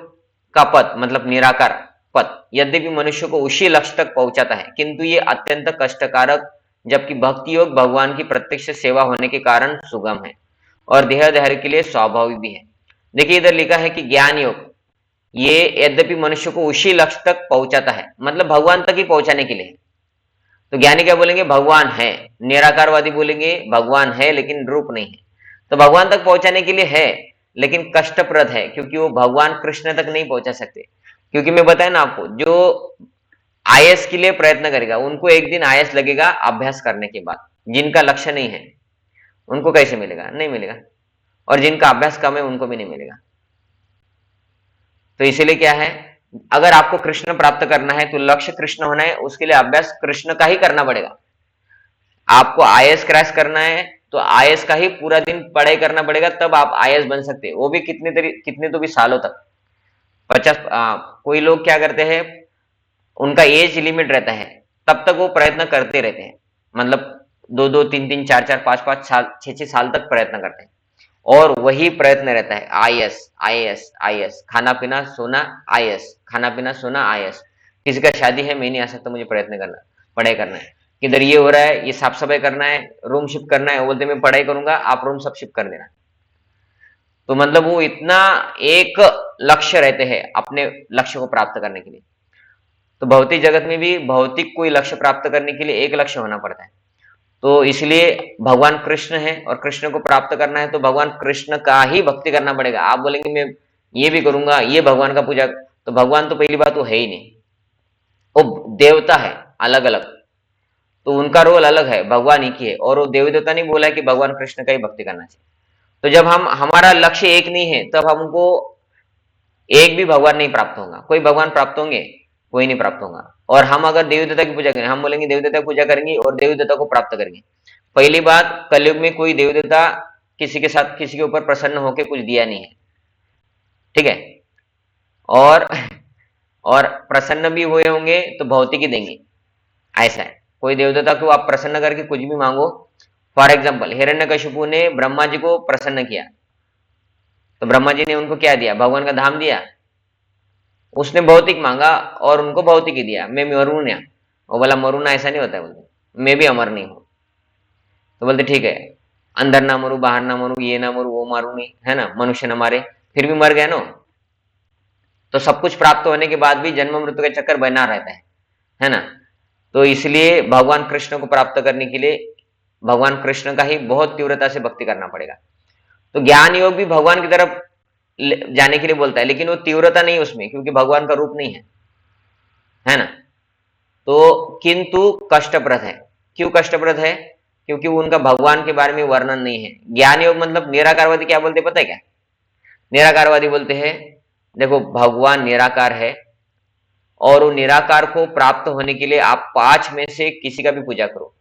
का पद मतलब निराकार पद यद्यपि मनुष्य को उसी लक्ष्य तक पहुंचाता है, किंतु ये अत्यंत कष्टकारक, जबकि भक्ति योग भगवान की प्रत्यक्ष सेवा होने के कारण सुगम है और देहधारी के लिए स्वाभाविक भी है। देखिए इधर लिखा है कि ज्ञान योग ये यद्यपि मनुष्य को उसी लक्ष्य तक पहुंचाता है, मतलब भगवान तक ही पहुंचाने के लिए। तो ज्ञानी क्या बोलेंगे? भगवान है। निराकारवादी बोलेंगे भगवान है लेकिन रूप नहीं है। तो भगवान तक पहुंचाने के लिए है, लेकिन कष्टप्रद है, क्योंकि वो भगवान कृष्ण तक नहीं पहुंचा सकते। क्योंकि मैं बताया ना आपको, जो आईएएस के लिए प्रयत्न करेगा उनको एक दिन आईएएस लगेगा अभ्यास करने के बाद। जिनका लक्ष्य नहीं है उनको कैसे मिलेगा? नहीं मिलेगा। और जिनका अभ्यास कम है उनको भी नहीं मिलेगा। तो इसीलिए क्या है, अगर आपको कृष्ण प्राप्त करना है तो लक्ष्य कृष्ण होना है, उसके लिए अभ्यास कृष्ण का ही करना पड़ेगा। आपको आईएएस क्रैश करना है तो आईएएस का ही पूरा दिन पढ़ाई करना पड़ेगा, तब आप आईएएस बन सकते हैं। वो भी कितने तो भी सालों तक, 50। कोई लोग क्या करते हैं, उनका एज लिमिट रहता है, तब तक वो प्रयत्न करते रहते हैं, मतलब 2-2, 3-3, 4-4, 5-5 साल, 6-6 साल तक प्रयत्न करते हैं, और वही प्रयत्न रहता है, आईएएस आईएएस आईएएस, खाना पीना सोना आईएएस, खाना पीना सोना आईएएस। किसी का शादी है, मैं नहीं आ सकता, मुझे प्रयत्न करना, पढ़ाई करना है। किधर ये हो रहा है, ये साफ सफाई करना है, रूम शिफ्ट करना है, वो बोलते मैं पढ़ाई करूंगा, आप रूम सब शिफ्ट कर देना। तो मतलब वो इतना एक लक्ष्य रहते हैं अपने लक्ष्य को प्राप्त करने के लिए। तो भौतिक जगत में भी भौतिक कोई लक्ष्य प्राप्त करने के लिए एक लक्ष्य होना पड़ता है। तो इसलिए भगवान कृष्ण है, और कृष्ण को प्राप्त करना है तो भगवान कृष्ण का ही भक्ति करना पड़ेगा। आप बोलेंगे मैं ये भी करूंगा, ये भगवान का पूजा, तो भगवान तो पहली बात वो है ही नहीं, वो देवता है अलग अलग, तो उनका रोल अलग है, भगवान ही की है। और वो देवी देवता नहीं बोला है कि भगवान कृष्ण का ही भक्ति करना चाहिए। तो जब हम हमारा लक्ष्य एक नहीं है, तब हमको एक भी भगवान नहीं प्राप्त होगा। कोई भगवान प्राप्त होंगे? कोई नहीं प्राप्त होगा। और हम अगर देवी देवता की पूजा करें, हम बोलेंगे देवी देवता की पूजा करेंगे और देवी देवता को प्राप्त करेंगे। पहली बात, कलयुग में कोई देवी देवता किसी के साथ, किसी के ऊपर प्रसन्न होकर कुछ दिया नहीं है, ठीक है। और और प्रसन्न भी हुए होंगे तो भौतिक ही देंगे, ऐसा है। कोई देवदेवता को आप प्रसन्न करके कुछ भी मांगो, फॉर एग्जाम्पल हिरण्यकशिपु ने ब्रह्मा जी को प्रसन्न किया, तो ब्रह्मा जी ने उनको क्या दिया? भगवान का धाम दिया। उसने भौतिक मांगा और उनको भौतिक ही दिया, मैं मरू ना। वो बोला मरू ना, ऐसा नहीं होता है, बोलते मैं भी अमर नहीं हूं। तो बोलते ठीक है, अंदर ना मरू, बाहर ना मरू, ये ना मरू, वो मारू नहीं, है ना, मनुष्य न मारे, फिर भी मर गया ना। तो सब कुछ प्राप्त होने के बाद भी जन्म मृत्यु का चक्कर बना रहता है ना। तो इसलिए भगवान कृष्ण को प्राप्त करने के लिए भगवान कृष्ण का ही बहुत तीव्रता से भक्ति करना पड़ेगा। तो ज्ञान योग भी भगवान की तरफ जाने के लिए बोलता है, लेकिन वो तीव्रता नहीं उसमें, क्योंकि भगवान का रूप नहीं है ना। तो किंतु कष्टप्रद है। क्यों कष्टप्रद है? क्योंकि उनका भगवान के बारे में वर्णन नहीं है। ज्ञान योग मतलब निराकारवादी क्या बोलते पता है क्या? निराकारवादी बोलते हैं देखो भगवान निराकार है, और वो निराकार को प्राप्त होने के लिए आप 5 में से किसी का भी पूजा करो।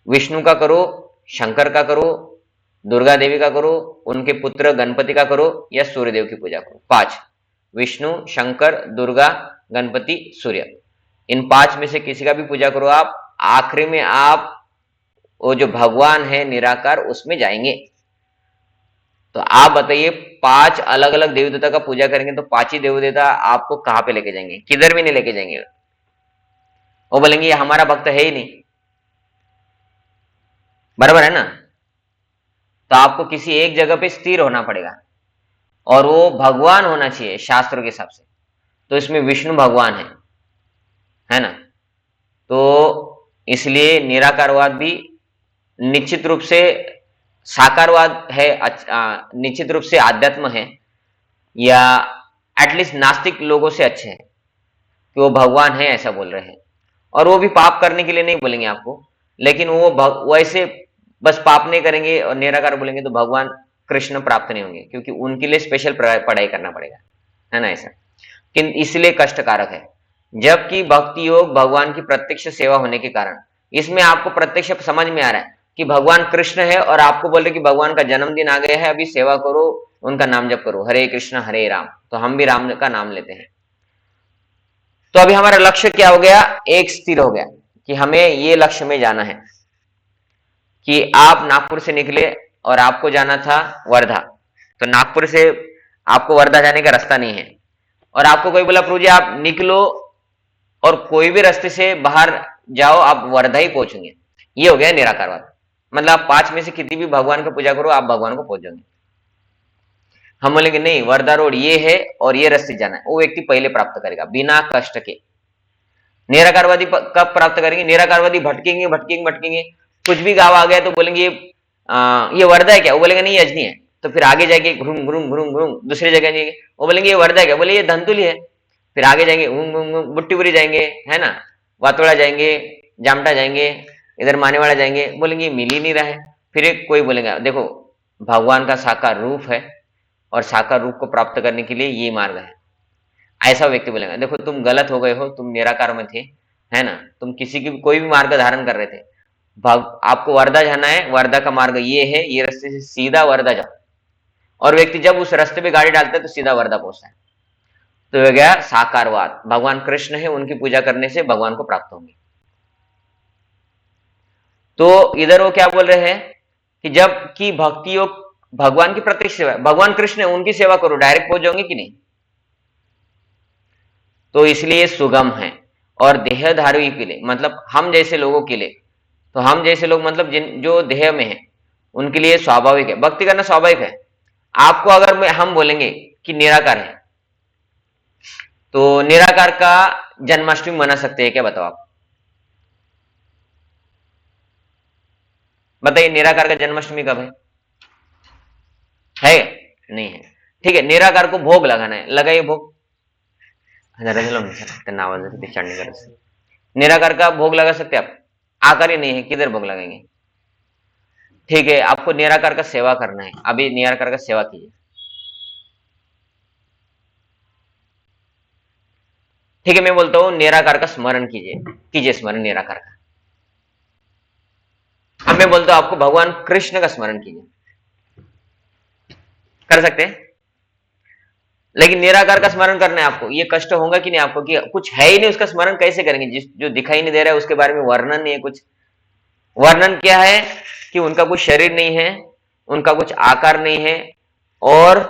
विष्णु का करो, शंकर का करो, दुर्गा देवी का करो, उनके पुत्र गणपति का करो, या सूर्यदेव की पूजा करो। 5, विष्णु, शंकर, दुर्गा, गणपति, सूर्य, इन 5 में से किसी का भी पूजा करो आप। आखिरी में आप वो जो भगवान है निराकार उसमें जाएंगे। तो आप बताइए, 5 अलग अलग देवी देवता का पूजा करेंगे तो 5 ही देवी देवता आपको कहां पे लेके जाएंगे? किधर भी नहीं लेके जाएंगे। वो बोलेंगे ये हमारा भक्त है ही नहीं। बराबर है ना। तो आपको किसी एक जगह पे स्थिर होना पड़ेगा और वो भगवान होना चाहिए शास्त्रों के हिसाब से। तो इसमें विष्णु भगवान है ना। तो इसलिए निराकारवाद भी निश्चित रूप से साकारवाद है, निश्चित रूप से आध्यात्म है, या एटलीस्ट नास्तिक लोगों से अच्छे हैं कि वो भगवान है ऐसा बोल रहे हैं। और वो भी पाप करने के लिए नहीं बोलेंगे आपको, लेकिन वो वैसे बस पाप नहीं करेंगे और निराकार बोलेंगे तो भगवान कृष्ण प्राप्त नहीं होंगे, क्योंकि उनके लिए स्पेशल पढ़ाई करना पड़ेगा, है ना ऐसा। किंतु इसलिए कष्टकारक है। जबकि भक्ति योग भगवान की प्रत्यक्ष सेवा होने के कारण इसमें आपको प्रत्यक्ष समझ में आ रहा है कि भगवान कृष्ण है और आपको बोल रहे कि भगवान का जन्मदिन आ गया है, अभी सेवा करो, उनका नाम जप करो, हरे कृष्ण हरे राम। तो हम भी राम का नाम लेते हैं। तो अभी हमारा लक्ष्य क्या हो गया, एक स्थिर हो गया कि हमें ये लक्ष्य में जाना है कि आप नागपुर से निकले और आपको जाना था वर्धा। तो नागपुर से आपको वर्धा जाने का रास्ता नहीं है और आपको कोई बोला प्रभु जी आप निकलो और कोई भी रास्ते से बाहर जाओ, आप वर्धा ही पहुंचेंगे। ये हो गया निराकारवाद। मतलब आप 5 में से किसी भी भगवान का पूजा करो, आप भगवान को पहुंच जाओगे। हम बोलेंगे नहीं, वर्धा रोड ये है और ये रास्ते जाना है, वो व्यक्ति पहले प्राप्त करेगा बिना कष्ट के। निराकारवादी कब प्राप्त करेंगे, निराकारवादी भटकेंगे भटकेंगे भटकेंगे, कुछ भी गाँव आ गया तो बोलेंगे ये वर्धा है क्या, वो बोलेंगे नहीं ये अजनी है। तो फिर आगे जाके घूम घूम घूम घूम दूसरी जगह जाएंगे, वो बोलेंगे ये वर्धा है क्या, बोले ये धंतुली है। फिर आगे जाएंगे घूम घूम घूम बुट्टीपुरी जाएंगे, है ना, वातोड़ा जाएंगे, जामटा जाएंगे, इधर मानेवाड़ा जाएंगे, बोलेंगे मिल ही नहीं रहा है। फिर एक कोई बोलेगा देखो भगवान का साकार रूप है और साकार रूप को प्राप्त करने के लिए ये मार्ग है, ऐसा व्यक्ति बोलेगा देखो तुम गलत हो गए हो, तुम निराकार में थे, है ना, तुम किसी की कोई भी मार्ग धारण कर रहे थे। आपको वर्धा जाना है, वर्धा का मार्ग ये है, ये रास्ते से सीधा वर्धा जाओ। और व्यक्ति जब उस रास्ते पे गाड़ी डालता है तो सीधा वर्धा पहुंचता है। तो हो गया साकारवाद, भगवान कृष्ण है, उनकी पूजा करने से भगवान को प्राप्त होंगे। तो इधर वो क्या बोल रहे हैं कि जब की भक्ति योग भगवान की प्रत्यक्ष सेवा, भगवान कृष्ण है उनकी सेवा करो, डायरेक्ट पहुंच जाओगे कि नहीं। तो इसलिए सुगम है। और देहधारी के लिए मतलब हम जैसे लोगों के लिए, तो हम जैसे लोग मतलब जिन जो देह में है उनके लिए स्वाभाविक है, भक्ति करना स्वाभाविक है। आपको अगर हम बोलेंगे कि निराकार है, तो निराकार का जन्माष्टमी मना सकते हैं क्या, बताओ आप बताइए, निराकार का जन्माष्टमी कब है नहीं है। ठीक है, निराकार को भोग लगाना है, लगाइए भोग। निराकार का भोग लगा सकते आप, आकार ही नहीं है, किधर भोग लगाएंगे। ठीक है, आपको निराकार का सेवा करना है, अभी निराकार का सेवा कीजिए। ठीक है, मैं बोलता हूं निराकार का स्मरण कीजिए, कीजिए स्मरण निराकार का। अब मैं बोलता हूं आपको भगवान कृष्ण का स्मरण कीजिए, कर सकते हैं। लेकिन निराकार का स्मरण करना है आपको, ये कष्ट होगा कि नहीं आपको कि कुछ है ही नहीं, उसका स्मरण कैसे करेंगे, जिस जो दिखाई नहीं दे रहा है उसके बारे में वर्णन नहीं है कुछ। वर्णन क्या है कि उनका कुछ शरीर नहीं है, उनका कुछ आकार नहीं है, और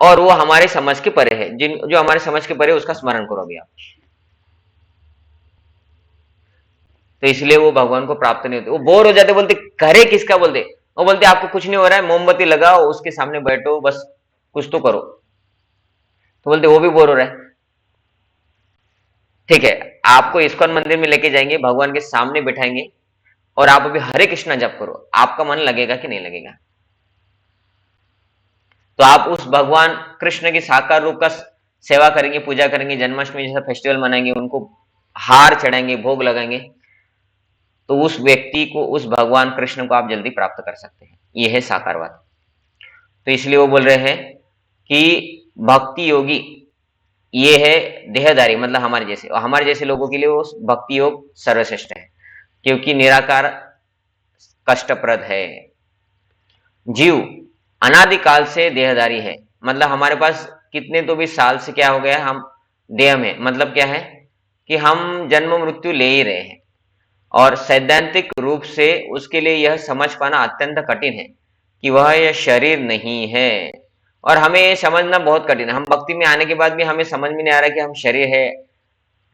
वो हमारे समझ के परे है, जिन जो हमारे समझ के परे उसका स्मरण करो अभी आप। तो इसलिए वो भगवान को प्राप्त नहीं होते, वो बोर हो जाते, बोलते करे किसका, बोलते वो बोलते आपको कुछ नहीं हो रहा है, मोमबत्ती लगाओ, उसके सामने बैठो, बस कुछ तो करो। तो बोलते वो भी बोर हो रहा है। ठीक है, आपको इस्कॉन मंदिर में लेके जाएंगे, भगवान के सामने बिठाएंगे और आप अभी हरे कृष्णा जप करो, आपका मन लगेगा कि नहीं लगेगा। तो आप उस भगवान कृष्ण की साकार रूप का सेवा करेंगे, पूजा करेंगे, जन्माष्टमी जैसा फेस्टिवल मनाएंगे, उनको हार चढ़ाएंगे, भोग लगाएंगे, तो उस व्यक्ति को, उस भगवान कृष्ण को आप जल्दी प्राप्त कर सकते हैं। यह है साकारवाद। तो इसलिए वो बोल रहे हैं कि भक्ति योगी ये है देहधारी, मतलब हमारे जैसे, और हमारे जैसे लोगों के लिए वो भक्ति योग सर्वश्रेष्ठ है, क्योंकि निराकार कष्टप्रद है। जीव अनादिकाल से देहधारी है, मतलब हमारे पास कितने तो भी साल से क्या हो गया, हम देह में, मतलब क्या है कि हम जन्म मृत्यु ले ही रहे हैं, और सैद्धांतिक रूप से उसके लिए यह समझ पाना अत्यंत कठिन है कि वह यह शरीर नहीं है। और हमें ये समझना बहुत कठिन है, हम भक्ति में आने के बाद भी हमें समझ में नहीं आ रहा कि हम शरीर है,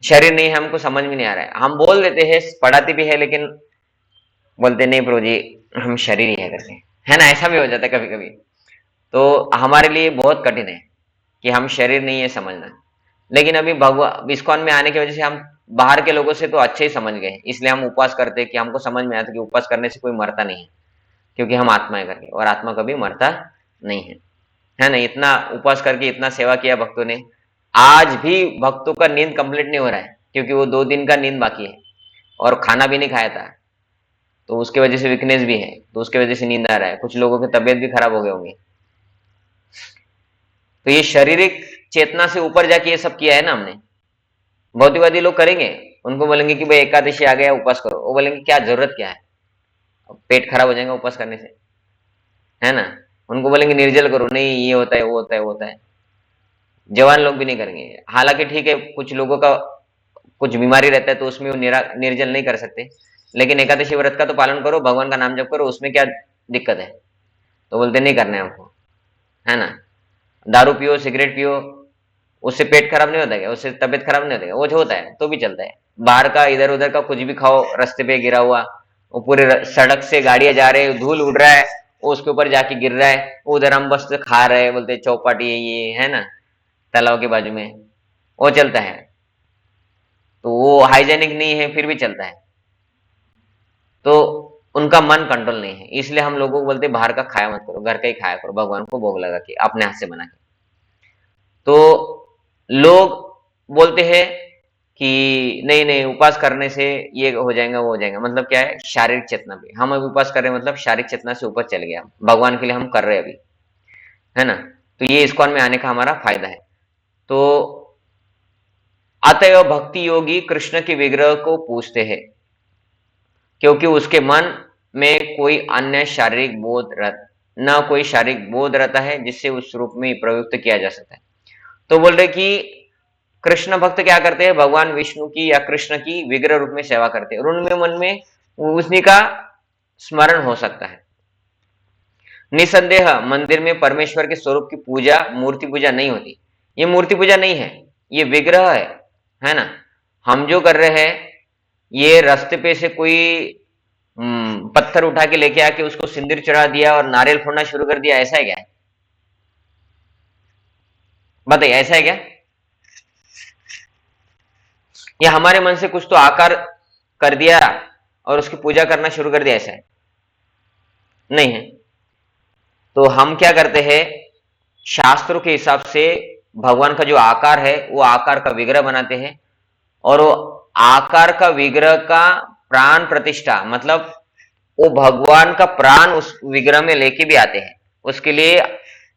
शरीर नहीं है, हमको समझ में नहीं आ रहा है। हम बोल देते हैं, पढ़ाते भी है, लेकिन बोलते नहीं प्रभु जी हम शरीर ही है करके, है ना, ऐसा भी हो जाता है कभी कभी। तो हमारे लिए बहुत कठिन है कि हम शरीर नहीं है समझना। लेकिन अभी भगवान इस्कॉन में आने की वजह से हम बाहर के लोगों से तो अच्छे ही समझ गए, इसलिए हम उपवास करते हैं कि हमको समझ में आता कि उपवास करने से कोई मरता नहीं है, क्योंकि हम आत्मा है करके, और आत्मा कभी मरता नहीं है ना। इतना उपवास करके इतना सेवा किया भक्तों ने, आज भी भक्तों का नींद कंप्लीट नहीं हो रहा है, क्योंकि वो 2 दिन का नींद बाकी है और खाना भी नहीं खाया था, तो उसके वजह से वीकनेस भी है, तो उसके वजह से नींद आ रहा है। कुछ लोगों की तबीयत भी खराब हो गई होंगी। तो ये शारीरिक चेतना से ऊपर जाके ये सब किया है ना हमने। भौतिकवादी लोग करेंगे, उनको बोलेंगे कि भाई एकादशी आ गया उपवास करो, वो बोलेंगे क्या जरूरत क्या है, पेट खराब हो जाएगा उपवास करने से, है ना। उनको बोलेंगे निर्जल करो, नहीं ये होता है वो होता है वो होता है। जवान लोग भी नहीं करेंगे। हालांकि ठीक है, कुछ लोगों का कुछ बीमारी रहता है तो उसमें वो निर्जल नहीं कर सकते, लेकिन एकादशी व्रत का तो पालन करो, भगवान का नाम जप करो, उसमें क्या दिक्कत है। तो बोलते नहीं करना है हमको, है ना। दारू पियो, सिगरेट पियो, उससे पेट खराब नहीं होता क्या, उससे तबीयत खराब नहीं होता क्या, वो जो होता है तो भी चलता है। बाहर का इधर उधर का कुछ भी खाओ, रास्ते पे गिरा हुआ, वो पूरे सड़क से गाड़ियां जा रहे, धूल उड़ रहा है, वो उसके ऊपर जाके गिर रहा है, उधर हम बस खा रहे हैं, बोलते चौपाटी है ये, है ना, तालाब के बाजू में, वो चलता है। तो वो हाइजेनिक नहीं है फिर भी चलता है, तो उनका मन कंट्रोल नहीं है। इसलिए हम लोगों को बोलते बाहर का खाया मत करो, घर का ही खाया करो, भगवान को भोग लगा के अपने हाथ से बना के। तो लोग बोलते हैं कि नहीं नहीं उपवास करने से ये हो जाएगा वो हो जाएगा, मतलब क्या है, शारीरिक चेतना पे हम अभी उपवास कर रहे हैं, मतलब शारीरिक चेतना से ऊपर चले गया, भगवान के लिए हम कर रहे हैं अभी, है ना। तो ये इस्कॉन में आने का हमारा फायदा है। तो अतएव भक्ति योगी कृष्ण के विग्रह को पूजते हैं, क्योंकि उसके मन में कोई अन्य शारीरिक बोध न कोई शारीरिक बोध रहता है जिससे उस रूप में प्रयुक्त किया जा सकता है। तो बोल रहे कि कृष्ण भक्त क्या करते हैं, भगवान विष्णु की या कृष्ण की विग्रह रूप में सेवा करते हैं, और उनमें मन में उसी का स्मरण हो सकता है। निसंदेह मंदिर में परमेश्वर के स्वरूप की पूजा मूर्ति पूजा नहीं होती। ये मूर्ति पूजा नहीं है, ये विग्रह है ना। हम जो कर रहे हैं, ये रास्ते पे से कोई पत्थर उठा के लेके आके उसको सिंदूर चढ़ा दिया और नारियल फोड़ना शुरू कर दिया, ऐसा है क्या? बताइए, ऐसा है क्या? या हमारे मन से कुछ तो आकार कर दिया और उसकी पूजा करना शुरू कर दिया, ऐसा है? नहीं है। तो हम क्या करते हैं, शास्त्रों के हिसाब से भगवान का जो आकार है वो आकार का विग्रह बनाते हैं, और वो आकार का विग्रह का प्राण प्रतिष्ठा, मतलब वो भगवान का प्राण उस विग्रह में लेके भी आते हैं। उसके लिए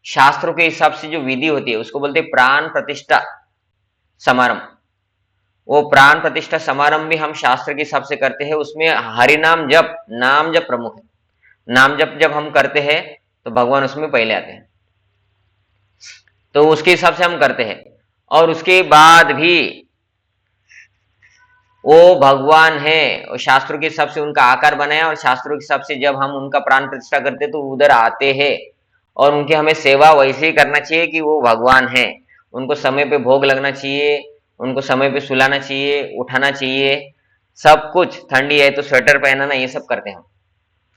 शास्त्रों के हिसाब से जो विधि होती है उसको बोलते हैं प्राण प्रतिष्ठा समारंभ। वो प्राण प्रतिष्ठा समारंभ भी हम शास्त्र के हिसाब से करते हैं, उसमें हरि नाम जप, नाम जप प्रमुख है। नाम जप जब हम करते हैं तो भगवान उसमें पहले आते हैं, तो उसके हिसाब से हम करते हैं। और उसके बाद भी वो भगवान है, और शास्त्रों के हिसाब से उनका आकार बनाया, और शास्त्रों के हिसाब से जब हम उनका प्राण प्रतिष्ठा करते हैं तो उधर आते हैं, और उनकी हमें सेवा वैसे ही करना चाहिए कि वो भगवान है। उनको समय पे भोग लगना चाहिए, उनको समय पे सुलाना चाहिए, उठाना चाहिए, सब कुछ। ठंडी है तो स्वेटर पहनाना, ये सब करते हैं हम।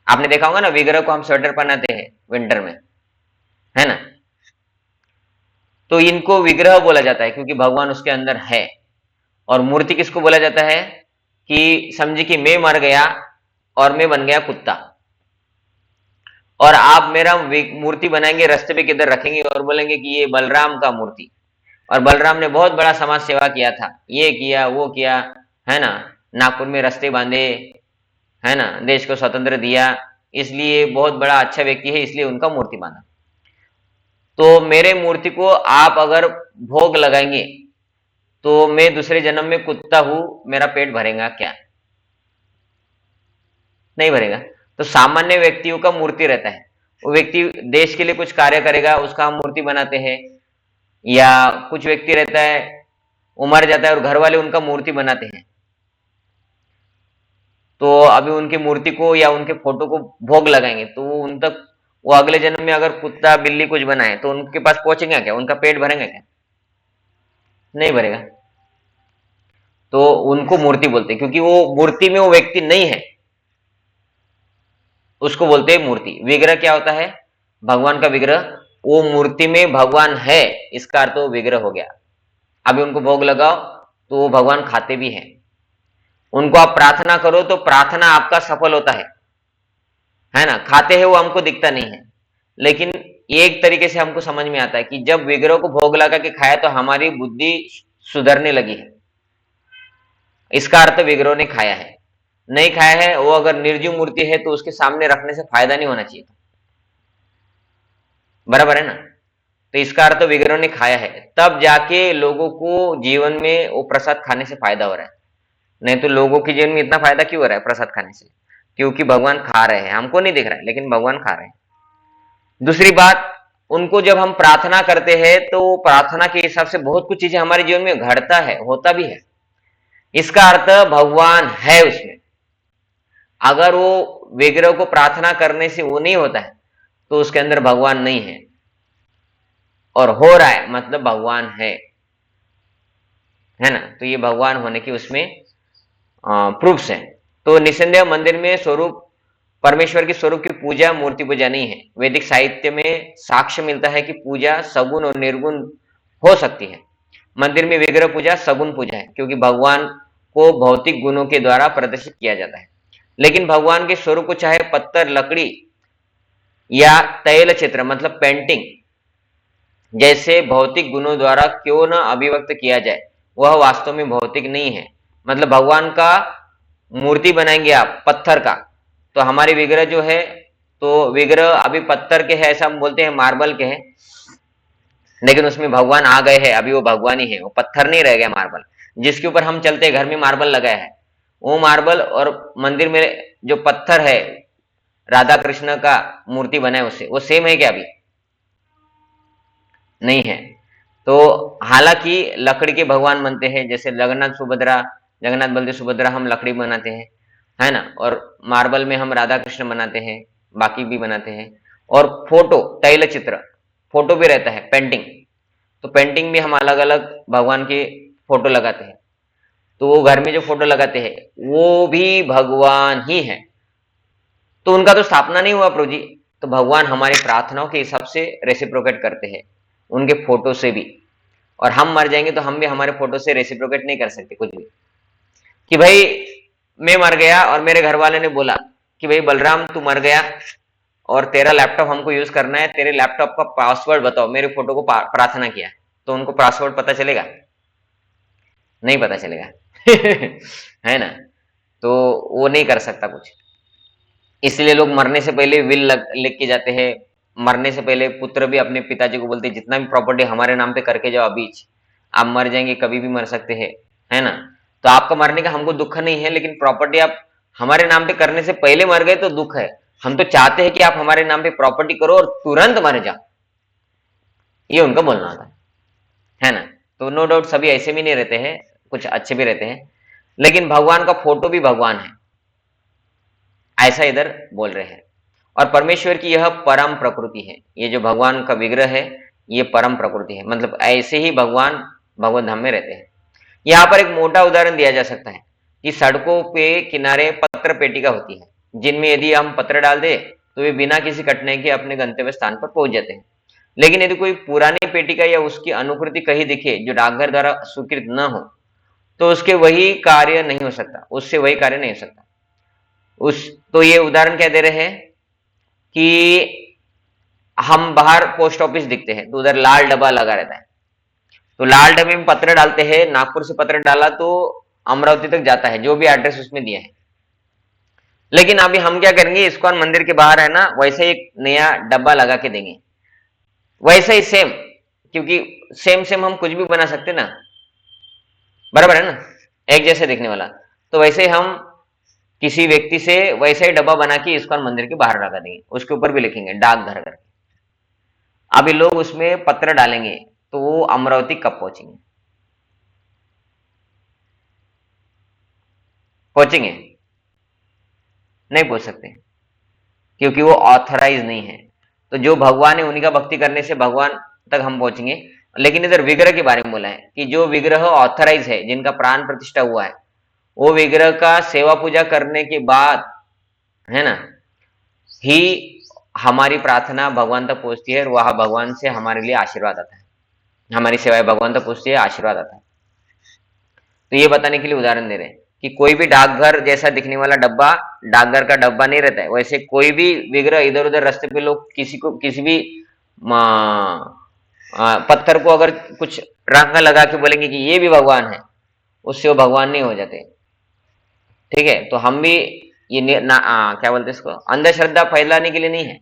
आपने देखा होगा ना, विग्रह को हम स्वेटर पहनाते हैं विंटर में, है ना। तो इनको विग्रह बोला जाता है क्योंकि भगवान उसके अंदर है। और मूर्ति किसको बोला जाता है, कि समझिए कि मैं मर गया और मैं बन गया कुत्ता, और आप मेरा मूर्ति बनाएंगे, रास्ते पे किधर रखेंगे और बोलेंगे कि ये बलराम का मूर्ति, और बलराम ने बहुत बड़ा समाज सेवा किया था, ये किया वो किया, है ना, नागपुर में रास्ते बांधे, है ना, देश को स्वतंत्र दिया, इसलिए बहुत बड़ा अच्छा व्यक्ति है, इसलिए उनका मूर्ति बांधा। तो मेरे मूर्ति को आप अगर भोग लगाएंगे तो मैं दूसरे जन्म में कुत्ता हूं, मेरा पेट भरेगा क्या? नहीं भरेगा। तो सामान्य व्यक्तियों का मूर्ति रहता है, वो व्यक्ति देश के लिए कुछ कार्य करेगा, उसका हम मूर्ति बनाते हैं। या कुछ व्यक्ति रहता है, वो मर जाता है और घर वाले उनका मूर्ति बनाते हैं, तो अभी उनकी मूर्ति को या उनके फोटो को भोग लगाएंगे तो वो उन तक, वो अगले जन्म में अगर कुत्ता बिल्ली कुछ बनाए तो उनके पास पहुंचेगा क्या, उनका पेट भरेगा क्या? नहीं भरेगा। तो उनको मूर्ति बोलते हैं, क्योंकि वो मूर्ति में वो व्यक्ति नहीं है, उसको बोलते हैं मूर्ति। विग्रह क्या होता है? भगवान का विग्रह, वो मूर्ति में भगवान है, इसका अर्थ वो विग्रह हो गया। अभी उनको भोग लगाओ तो वो भगवान खाते भी हैं। उनको आप प्रार्थना करो तो प्रार्थना आपका सफल होता है ना। खाते हैं वो हमको दिखता नहीं है, लेकिन एक तरीके से हमको समझ में आता है कि जब विग्रह को भोग लगा के खाया तो हमारी बुद्धि सुधरने लगी है, इसका अर्थ विग्रह ने खाया है। नहीं खाया है, वो अगर निर्जीव मूर्ति है तो उसके सामने रखने से फायदा नहीं होना चाहिए, बराबर है ना। तो इसका अर्थ विग्रह ने खाया है, तब जाके लोगों को जीवन में वो प्रसाद खाने से फायदा हो रहा है। नहीं तो लोगों के जीवन में इतना फायदा क्यों हो रहा है प्रसाद खाने से? क्योंकि भगवान खा रहे हैं, हमको नहीं दिख रहा है लेकिन भगवान खा रहे हैं। दूसरी बात, उनको जब हम प्रार्थना करते हैं तो प्रार्थना के हिसाब से बहुत कुछ चीजें हमारे जीवन में घटता है, होता भी है। इसका अर्थ भगवान है उसमें। अगर वो विग्रह को प्रार्थना करने से वो नहीं होता है तो उसके अंदर भगवान नहीं है, और हो रहा है मतलब भगवान है ना। तो ये भगवान होने की उसमें प्रूफ्स हैं। तो निसंदेह मंदिर में स्वरूप परमेश्वर की स्वरूप की पूजा मूर्ति पूजा नहीं है। वैदिक साहित्य में साक्ष्य मिलता है कि पूजा सगुण और निर्गुण हो सकती है। मंदिर में विग्रह पूजा सगुण पूजा है, क्योंकि भगवान को भौतिक गुणों के द्वारा प्रदर्शित किया जाता है। लेकिन भगवान के स्वरूप को चाहे पत्थर, लकड़ी या तैल चित्र मतलब पेंटिंग जैसे भौतिक गुणों द्वारा क्यों न अभिव्यक्त किया जाए, वह वास्तव में भौतिक नहीं है। मतलब भगवान का मूर्ति बनाएंगे आप पत्थर का, तो हमारे विग्रह जो है, तो विग्रह अभी पत्थर के है ऐसा हम बोलते हैं, मार्बल के हैं, लेकिन उसमें भगवान आ गए हैं, अभी वो भगवान ही है, वो पत्थर नहीं रह गया मार्बल। जिसके ऊपर हम चलते हैं, घर में मार्बल लगाया है, वो मार्बल और मंदिर में जो पत्थर है राधा कृष्ण का मूर्ति बना है उससे, वो सेम है क्या? अभी नहीं है। तो हालांकि लकड़ी के भगवान बनते हैं, जैसे जगन्नाथ सुभद्रा, जगन्नाथ बलदेव सुभद्रा हम लकड़ी बनाते हैं, है ना। और मार्बल में हम राधा कृष्ण बनाते हैं, बाकी भी बनाते हैं। और फोटो, तैल चित्र, फोटो भी रहता है, पेंटिंग, तो पेंटिंग भी हम अलग अलग भगवान के फोटो लगाते हैं। तो वो घर में जो फोटो लगाते हैं वो भी भगवान ही है। तो उनका तो स्थापना नहीं हुआ प्रभु जी, तो भगवान हमारी प्रार्थनाओं के हिसाब से रेसिप्रोकेट करते हैं उनके फोटो से भी। और हम मर जाएंगे तो हम भी हमारे फोटो से रेसिप्रोकेट नहीं कर सकते कुछ भी, कि भाई मैं मर गया और मेरे घर वाले ने बोला कि भाई बलराम तू मर गया और तेरा लैपटॉप हमको यूज करना है, तेरे लैपटॉप का पासवर्ड बताओ, मेरे फोटो को प्रार्थना किया, तो उनको पासवर्ड पता चलेगा? नहीं पता चलेगा है ना। तो वो नहीं कर सकता कुछ। इसलिए लोग मरने से पहले विल लिख के जाते हैं। मरने से पहले पुत्र भी अपने पिताजी को बोलते हैं जितना भी प्रॉपर्टी हमारे नाम पे करके जाओ, अभी आप मर जाएंगे, कभी भी मर सकते हैं, है ना। तो आपका मरने का हमको दुख नहीं है, लेकिन प्रॉपर्टी आप हमारे नाम पे करने से पहले मर गए तो दुख है। हम तो चाहते हैं कि आप हमारे नाम पे प्रॉपर्टी करो और तुरंत मर जाओ, ये उनका बोलना होता है ना। तो नो डाउट सभी ऐसे भी नहीं रहते हैं, कुछ अच्छे भी रहते हैं, लेकिन भगवान का फोटो भी भगवान है ऐसा इधर बोल रहे हैं। और परमेश्वर की यह परम प्रकृति है, ये जो भगवान का विग्रह है ये परम प्रकृति है, मतलब ऐसे ही भगवान भगवत धाम में रहते हैं। यहाँ पर एक मोटा उदाहरण दिया जा सकता है कि सड़कों पे किनारे पत्र पेटिका होती है, जिनमें यदि हम पत्र डाल दे तो वे बिना किसी कठिनाई के अपने गंतव्य स्थान पर पहुंच जाते हैं। लेकिन यदि कोई पुरानी पेटिका या उसकी अनुकृति कहीं दिखे जो डाकघर द्वारा स्वीकृत न हो, तो उसके वही कार्य नहीं हो सकता, उससे वही कार्य नहीं हो सकता। तो ये उदाहरण क्या दे रहे हैं कि हम बाहर पोस्ट ऑफिस दिखते हैं तो उधर लाल डब्बा लगा रहता है, तो लाल डब्बे में पत्र डालते हैं, नागपुर से पत्र डाला तो अमरावती तक जाता है, जो भी एड्रेस उसमें दिया है। लेकिन अभी हम क्या करेंगे, इस्कॉन मंदिर के बाहर है ना, वैसे एक नया डब्बा लगा के देंगे, वैसे ही सेम, क्योंकि सेम सेम हम कुछ भी बना सकते ना, बराबर है ना, एक जैसे दिखने वाला। तो वैसे ही हम किसी व्यक्ति से वैसा ही डब्बा बना के इस्कॉन मंदिर के बाहर लगा देंगे, उसके ऊपर भी लिखेंगे डाकघर करके। अभी लोग उसमें पत्र डालेंगे तो वो अमरावती कब पहुंचेंगे? पहुंचेंगे? नहीं पहुंच सकते, क्योंकि वो ऑथराइज नहीं है। तो जो भगवान है उन्हीं का भक्ति करने से भगवान तक हम पहुंचेंगे। लेकिन इधर विग्रह के बारे में बोला है कि जो विग्रह ऑथराइज है, जिनका प्राण प्रतिष्ठा हुआ है, वो विग्रह का सेवा पूजा करने के बाद, है ना, ही हमारी प्रार्थना भगवान तक पहुंचती है और वह भगवान से हमारे लिए आशीर्वाद आता है, हमारी सेवाएं भगवान तक पहुंचती है, आशीर्वाद आता है। तो ये बताने के लिए उदाहरण दे रहे हैं कि कोई भी डाकघर जैसा दिखने वाला डब्बा डाकघर का डब्बा नहीं रहता है, वैसे कोई भी विग्रह इधर उधर रास्ते पे लोग किसी को किसी भी पत्थर को अगर कुछ रंग लगा के बोलेंगे कि ये भी भगवान है, उससे वो भगवान नहीं हो जाते। ठीक है, तो हम भी ये क्या बोलते हैं इसको, अंधश्रद्धा फैलाने के लिए नहीं है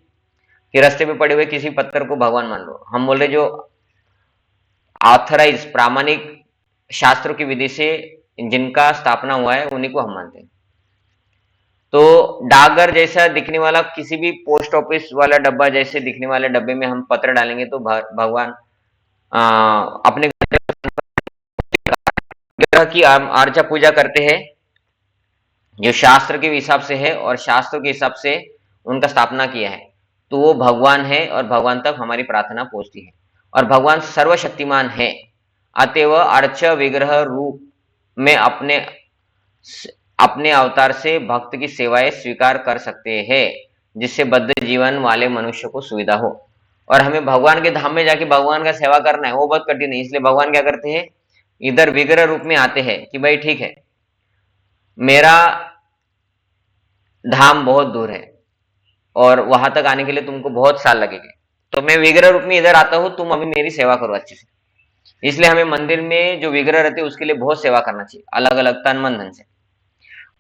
कि रास्ते पे पड़े हुए किसी पत्थर को भगवान मान लो। हम बोल रहे जो ऑथराइज प्रामाणिक शास्त्रों की विधि से जिनका स्थापना हुआ है उन्हीं को हम मानते हैं। तो डाकघर जैसा दिखने वाला किसी भी पोस्ट ऑफिस वाला डब्बा जैसे दिखने वाले डब्बे में हम पत्र डालेंगे तो भगवान अपने ग्रह की अर्चा पूजा करते हैं जो शास्त्र के हिसाब से है और शास्त्रों के हिसाब से उनका स्थापना किया है, तो वो भगवान है और भगवान तक हमारी प्रार्थना पहुंचती है। और भगवान सर्वशक्तिमान है, अतएव अर्च विग्रह रूप में अपने अवतार से भक्त की सेवाएं स्वीकार कर सकते हैं, जिससे बद्ध जीवन वाले मनुष्य को सुविधा हो। और हमें भगवान के धाम में जाके भगवान का सेवा करना है, वो बहुत कठिन है। इसलिए भगवान क्या करते हैं, इधर विग्रह रूप में आते हैं कि भाई ठीक है, मेरा धाम बहुत दूर है और वहां तक आने के लिए तुमको बहुत साल लगेंगे, तो मैं विग्रह रूप में इधर आता हूं, तुम अभी मेरी सेवा करो अच्छे से। इसलिए हमें मंदिर में जो विग्रह रहते हैं उसके लिए बहुत सेवा करना चाहिए, अलग अलग तन मन धन से।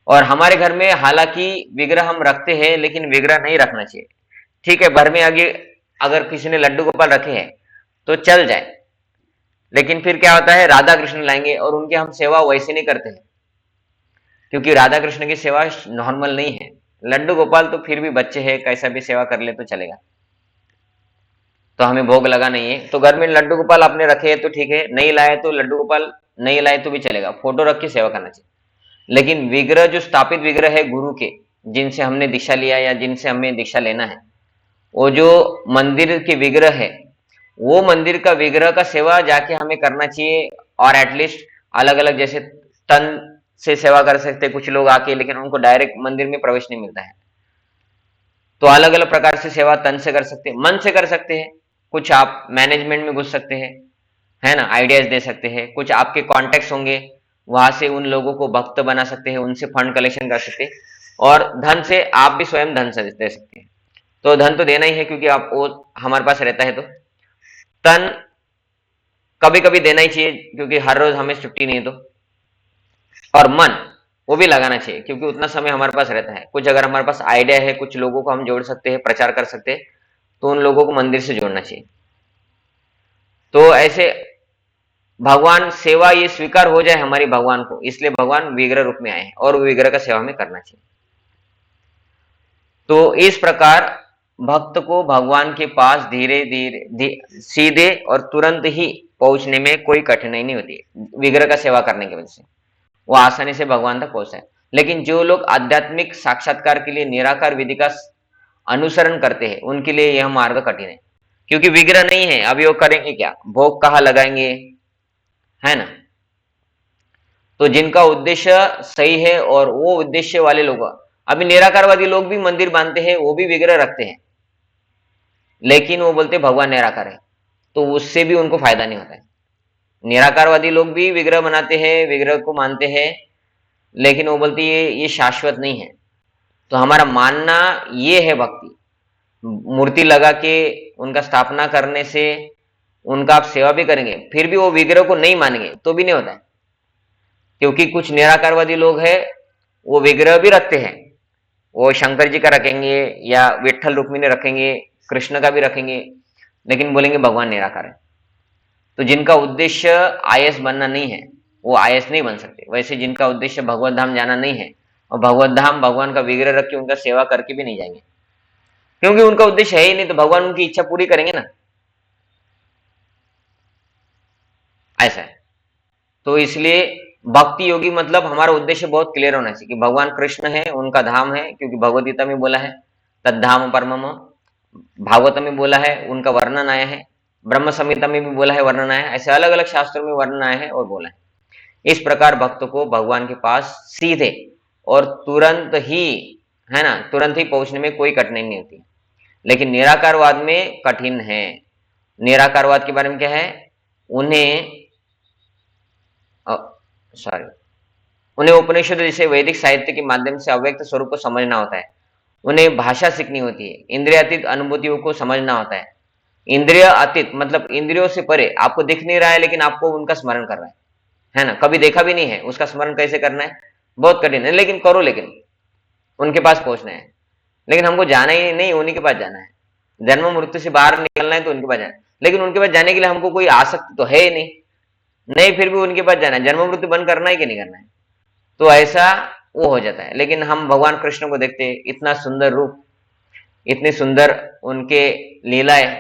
और हमारे घर में हालांकि विग्रह हम रखते हैं लेकिन विग्रह नहीं रखना चाहिए। ठीक है, घर में आगे अगर किसी ने लड्डू गोपाल रखे हैं तो चल जाए, लेकिन फिर क्या होता है, राधा कृष्ण लाएंगे और उनकी हम सेवा वैसे नहीं करते हैं, क्योंकि राधा कृष्ण की सेवा नॉर्मल नहीं है। लड्डू गोपाल तो फिर भी बच्चे हैं, कैसा भी सेवा कर ले तो चलेगा, तो हमें भोग लगा नहीं है। तो घर में लड्डू गोपाल आपने रखे हैं तो ठीक है, नहीं लाए तो लड्डू गोपाल नहीं लाए तो भी चलेगा, फोटो रख के सेवा करना चाहिए। लेकिन विग्रह जो स्थापित विग्रह है गुरु के, जिनसे हमने दीक्षा लिया या जिनसे हमें दीक्षा लेना है, वो जो मंदिर के विग्रह है, वो मंदिर का विग्रह का सेवा जाके हमें करना चाहिए। और एटलीस्ट अलग अलग जैसे तन से सेवा कर सकते कुछ लोग आके, लेकिन उनको डायरेक्ट मंदिर में प्रवेश नहीं मिलता है, तो अलग अलग प्रकार से सेवा तन से कर सकते हैं, मन से कर सकते हैं। कुछ आप मैनेजमेंट में घुस सकते हैं, है ना, आइडियाज दे सकते हैं। कुछ आपके कॉन्टेक्ट्स होंगे, वहां से उन लोगों को भक्त बना सकते हैं, उनसे फंड कलेक्शन कर सकते हैं। और धन से आप भी स्वयं धन से दे सकते हैं। तो धन तो देना ही है क्योंकि आप वो हमारे पास रहता है। तो तन कभी कभी देना ही चाहिए क्योंकि हर रोज हमें छुट्टी नहीं है तो। और मन वो भी लगाना चाहिए क्योंकि उतना समय हमारे पास रहता है। कुछ अगर हमारे पास आइडिया है, कुछ लोगों को हम जोड़ सकते हैं, प्रचार कर सकते हैं, तो उन लोगों को मंदिर से जोड़ना चाहिए। तो ऐसे भगवान सेवा ये स्वीकार हो जाए हमारी भगवान को, इसलिए भगवान विग्रह रूप में आए हैं और विग्रह का सेवा में करना चाहिए। तो इस प्रकार भक्त को भगवान के पास धीरे धीरे सीधे और तुरंत ही पहुंचने में कोई कठिनाई नहीं होती है। विग्रह का सेवा करने की वजह से वो आसानी से भगवान तक पहुंचता है। लेकिन जो लोग आध्यात्मिक साक्षात्कार के लिए निराकार विधि का अनुसरण करते हैं, उनके लिए यह मार्ग कठिन है, क्योंकि विग्रह नहीं है। अभी वो करेंगे क्या, भोग कहाँ लगाएंगे, है ना। तो जिनका उद्देश्य सही है और वो उद्देश्य वाले लोग, अभी निराकारवादी लोग भी मंदिर बांधते हैं, वो भी विग्रह रखते हैं, लेकिन वो बोलते भगवान निराकार है, तो उससे भी उनको फायदा नहीं होता है। निराकारवादी लोग भी विग्रह बनाते हैं, विग्रह को मानते हैं, लेकिन वो बोलते ये शाश्वत नहीं है। तो हमारा मानना ये है, भक्ति मूर्ति लगा के उनका स्थापना करने से उनका आप सेवा भी करेंगे, फिर भी वो विग्रह को नहीं मानेंगे तो भी नहीं होता है। क्योंकि कुछ निराकारवादी लोग हैं, वो विग्रह भी रखते हैं, वो शंकर जी का रखेंगे या विठल रुक्मिणी रखेंगे, कृष्ण का भी रखेंगे, लेकिन बोलेंगे भगवान निराकार है। तो जिनका उद्देश्य आईएएस बनना नहीं है, वो आईएएस नहीं बन सकते। वैसे जिनका उद्देश्य भगवत धाम जाना नहीं है, और भगवत धाम भगवान का विग्रह रख के उनका सेवा करके भी नहीं जाएंगे, क्योंकि उनका उद्देश्य है ही नहीं, तो भगवान उनकी इच्छा पूरी करेंगे ना, ऐसा है। तो इसलिए भक्ति योगी मतलब हमारा उद्देश्य बहुत क्लियर होना चाहिए कि भगवान कृष्ण है, उनका धाम है, क्योंकि भगवद गीता में बोला है तद्धाम परमम, भागवत में बोला है, उनका वर्णन आया है, ब्रह्म संहिता में भी बोला है, वर्णन आया है, ऐसे अलग अलग शास्त्रों में वर्णन आया है और बोला है। इस प्रकार भक्त को भगवान के पास सीधे और तुरंत ही है ना, तुरंत ही पहुंचने में कोई कठिनाई नहीं होती। लेकिन निराकारवाद में कठिन है। निराकारवाद के बारे में क्या है, उन्हें सॉरी उन्हें उपनिषद जैसे वैदिक साहित्य के माध्यम से अव्यक्त स्वरूप को समझना होता है। उन्हें भाषा सीखनी होती है, इंद्रियातीत अनुभूतियों को समझना होता है। इंद्रिय अतीत मतलब इंद्रियों से परे, आपको दिख नहीं रहा है लेकिन आपको उनका स्मरण कर रहा है ना, कभी देखा भी नहीं है, उसका स्मरण कैसे करना है, बहुत कठिन है, लेकिन करो, लेकिन उनके पास पहुंचना है। लेकिन हमको जाना ही नहीं, उन्हीं के पास जाना है। जन्म मृत्यु से बाहर निकलना है तो उनके पास जाना है, लेकिन उनके पास जाने के लिए हमको कोई आसक्ति तो है ही नहीं, नहीं फिर भी उनके पास जाना है। जन्म मृत्यु बंद करना है कि नहीं करना है, तो ऐसा वो हो जाता है। लेकिन हम भगवान कृष्ण को देखते हैं, इतना सुंदर रूप, इतनी सुंदर उनके लीलाएं,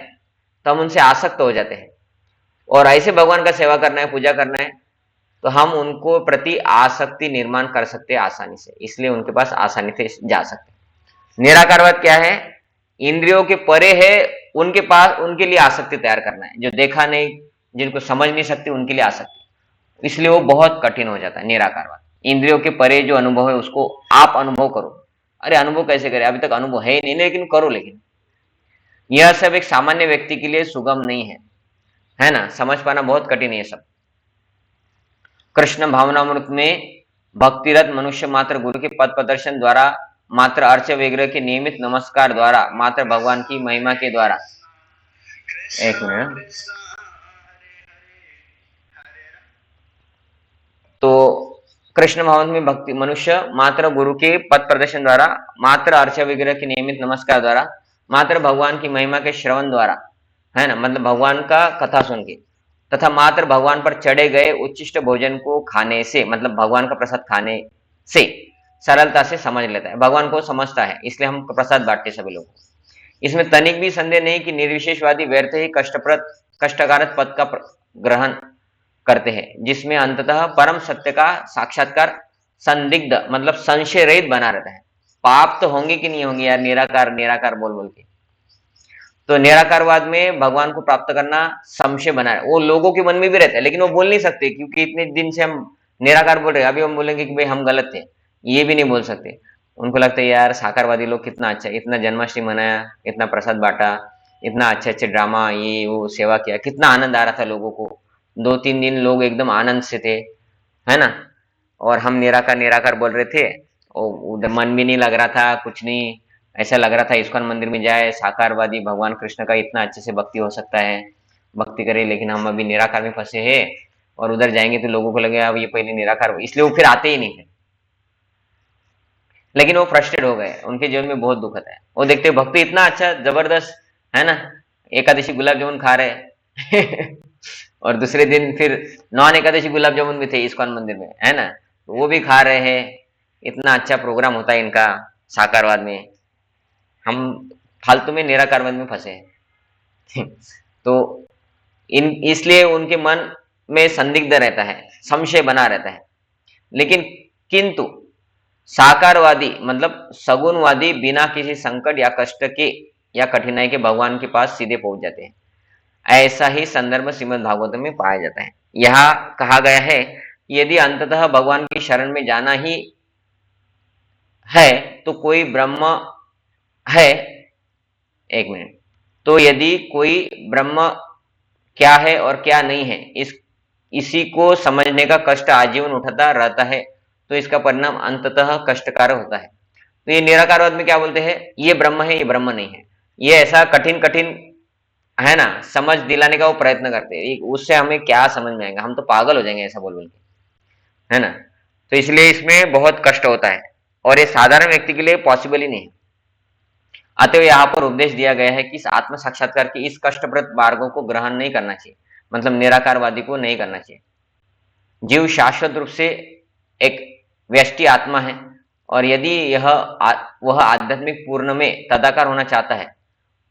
तो हम उनसे आसक्त हो जाते हैं। और ऐसे भगवान का सेवा करना है, पूजा करना है, तो हम उनको प्रति आसक्ति निर्माण कर सकते हैं आसानी से, इसलिए उनके पास आसानी से जा सकते हैं। निराकारवाद क्या है, इंद्रियों के परे है, उनके पास उनके लिए आसक्ति तैयार करना है, जो देखा नहीं, जिनको समझ नहीं सकती, उनके लिए आसक्ति, इसलिए वो बहुत कठिन हो जाता है निराकारवाद। इंद्रियों के परे जो अनुभव है उसको आप अनुभव करो। अरे अनुभव कैसे करें, अभी तक अनुभव है ही नहीं, लेकिन करो। लेकिन यह सब एक सामान्य व्यक्ति के लिए सुगम नहीं है ना, समझ पाना बहुत कठिन है ये सब। कृष्ण भावनामृत में भक्तिरत मनुष्य मात्र गुरु के पद प्रदर्शन द्वारा, मात्र अर्च विग्रह के नियमित नमस्कार द्वारा, मात्र भगवान की महिमा के द्वारा, एक मिनट, तो कृष्ण भावन में भक्ति मनुष्य मात्र गुरु के पद प्रदर्शन द्वारा, मात्र अर्च विग्रह के नियमित नमस्कार द्वारा, मात्र भगवान की महिमा के श्रवण द्वारा, है ना, मतलब भगवान का कथा सुन के, तथा मात्र भगवान पर चढ़े गए उच्चिष्ट भोजन को खाने से, मतलब भगवान का प्रसाद खाने से सरलता से समझ लेता है, भगवान को समझता है, इसलिए हम प्रसाद बांटते सभी लोग। इसमें तनिक भी संदेह नहीं कि निर्विशेषवादी व्यर्थ ही कष्टप्रद कष्टकारक पद का ग्रहण करते हैं, जिसमें अंततः परम सत्य का साक्षात्कार संदिग्ध मतलब संशय रहित बना रहता है। पाप तो होंगे कि नहीं होंगे यार, निराकार निराकार बोल बोल के। तो निराकारवाद में भगवान को प्राप्त करना संशय बना है, वो लोगों के मन में भी रहता है, लेकिन वो बोल नहीं सकते, क्योंकि इतने दिन से हम निराकार बोल रहे हैं। अभी हम बोलेंगे कि भाई हम गलत थे, ये भी नहीं बोल सकते। उनको लगता है यार साकारवादी लोग कितना अच्छा, इतना जन्माष्टमी मनाया, इतना प्रसाद बांटा, इतना अच्छे अच्छे ड्रामा ये वो सेवा किया, कितना आनंद आ रहा था लोगों को, 2-3 दिन लोग एकदम आनंद से थे, है ना। और हम निराकार निराकार बोल रहे थे, उधर मन भी नहीं लग रहा था, कुछ नहीं, ऐसा लग रहा था इस्कॉन मंदिर में जाए, साकारवादी भगवान कृष्ण का इतना अच्छे से भक्ति हो सकता है, भक्ति करें, लेकिन हम अभी निराकार में फंसे हैं, और उधर जाएंगे तो लोगों को लगेगा अब ये पहले निराकार, इसलिए वो फिर आते ही नहीं थे। लेकिन वो फ्रस्ट्रेट हो गए, उनके जीवन में बहुत दुख आता है। वो देखते भक्ति इतना अच्छा जबरदस्त है ना, एकादशी गुलाब जामुन खा रहे और दूसरे दिन फिर नॉन एकादशी गुलाब जामुन भी थे इस्कॉन मंदिर में, है ना, तो वो भी खा रहे हैं, इतना अच्छा प्रोग्राम होता है इनका साकारवाद में, हम फालतू में निराकारवाद में फंसे हैं तो इसलिए उनके मन में संदिग्ध रहता है, संशय बना रहता है। लेकिन किंतु साकारवादी मतलब सगुणवादी बिना किसी संकट या कष्ट के या कठिनाई के भगवान के पास सीधे पहुंच जाते हैं। ऐसा ही संदर्भ श्रीमद् भागवत में पाया जाता है। यहाँ कहा गया है, यदि अंततः भगवान की शरण में जाना ही है तो कोई ब्रह्म है, एक मिनट, तो यदि कोई ब्रह्म क्या है और क्या नहीं है, इसी को समझने का कष्ट आजीवन उठाता रहता है, तो इसका परिणाम अंततः कष्टकार होता है। तो ये निराकारवाद में क्या बोलते हैं, ये ब्रह्म है, ये ब्रह्म नहीं है, ये ऐसा कठिन कठिन है ना समझ दिलाने का वो प्रयत्न करते हैं, उससे हमें क्या समझ में आएगा, हम तो पागल हो जाएंगे ऐसा बोल बोल के, है ना। तो इसलिए इसमें बहुत कष्ट होता है, और ये साधारण व्यक्ति के लिए पॉसिबल ही नहीं है। अतः यहाँ पर उपदेश दिया गया है कि इस आत्म साक्षात्कार के इस कष्टप्रद मार्गों को ग्रहण नहीं करना चाहिए, मतलब निराकारवादी को नहीं करना चाहिए। जीव शाश्वत रूप से एक व्यष्टि आत्मा है, और यदि वह आध्यात्मिक पूर्ण में तदाकार होना चाहता है,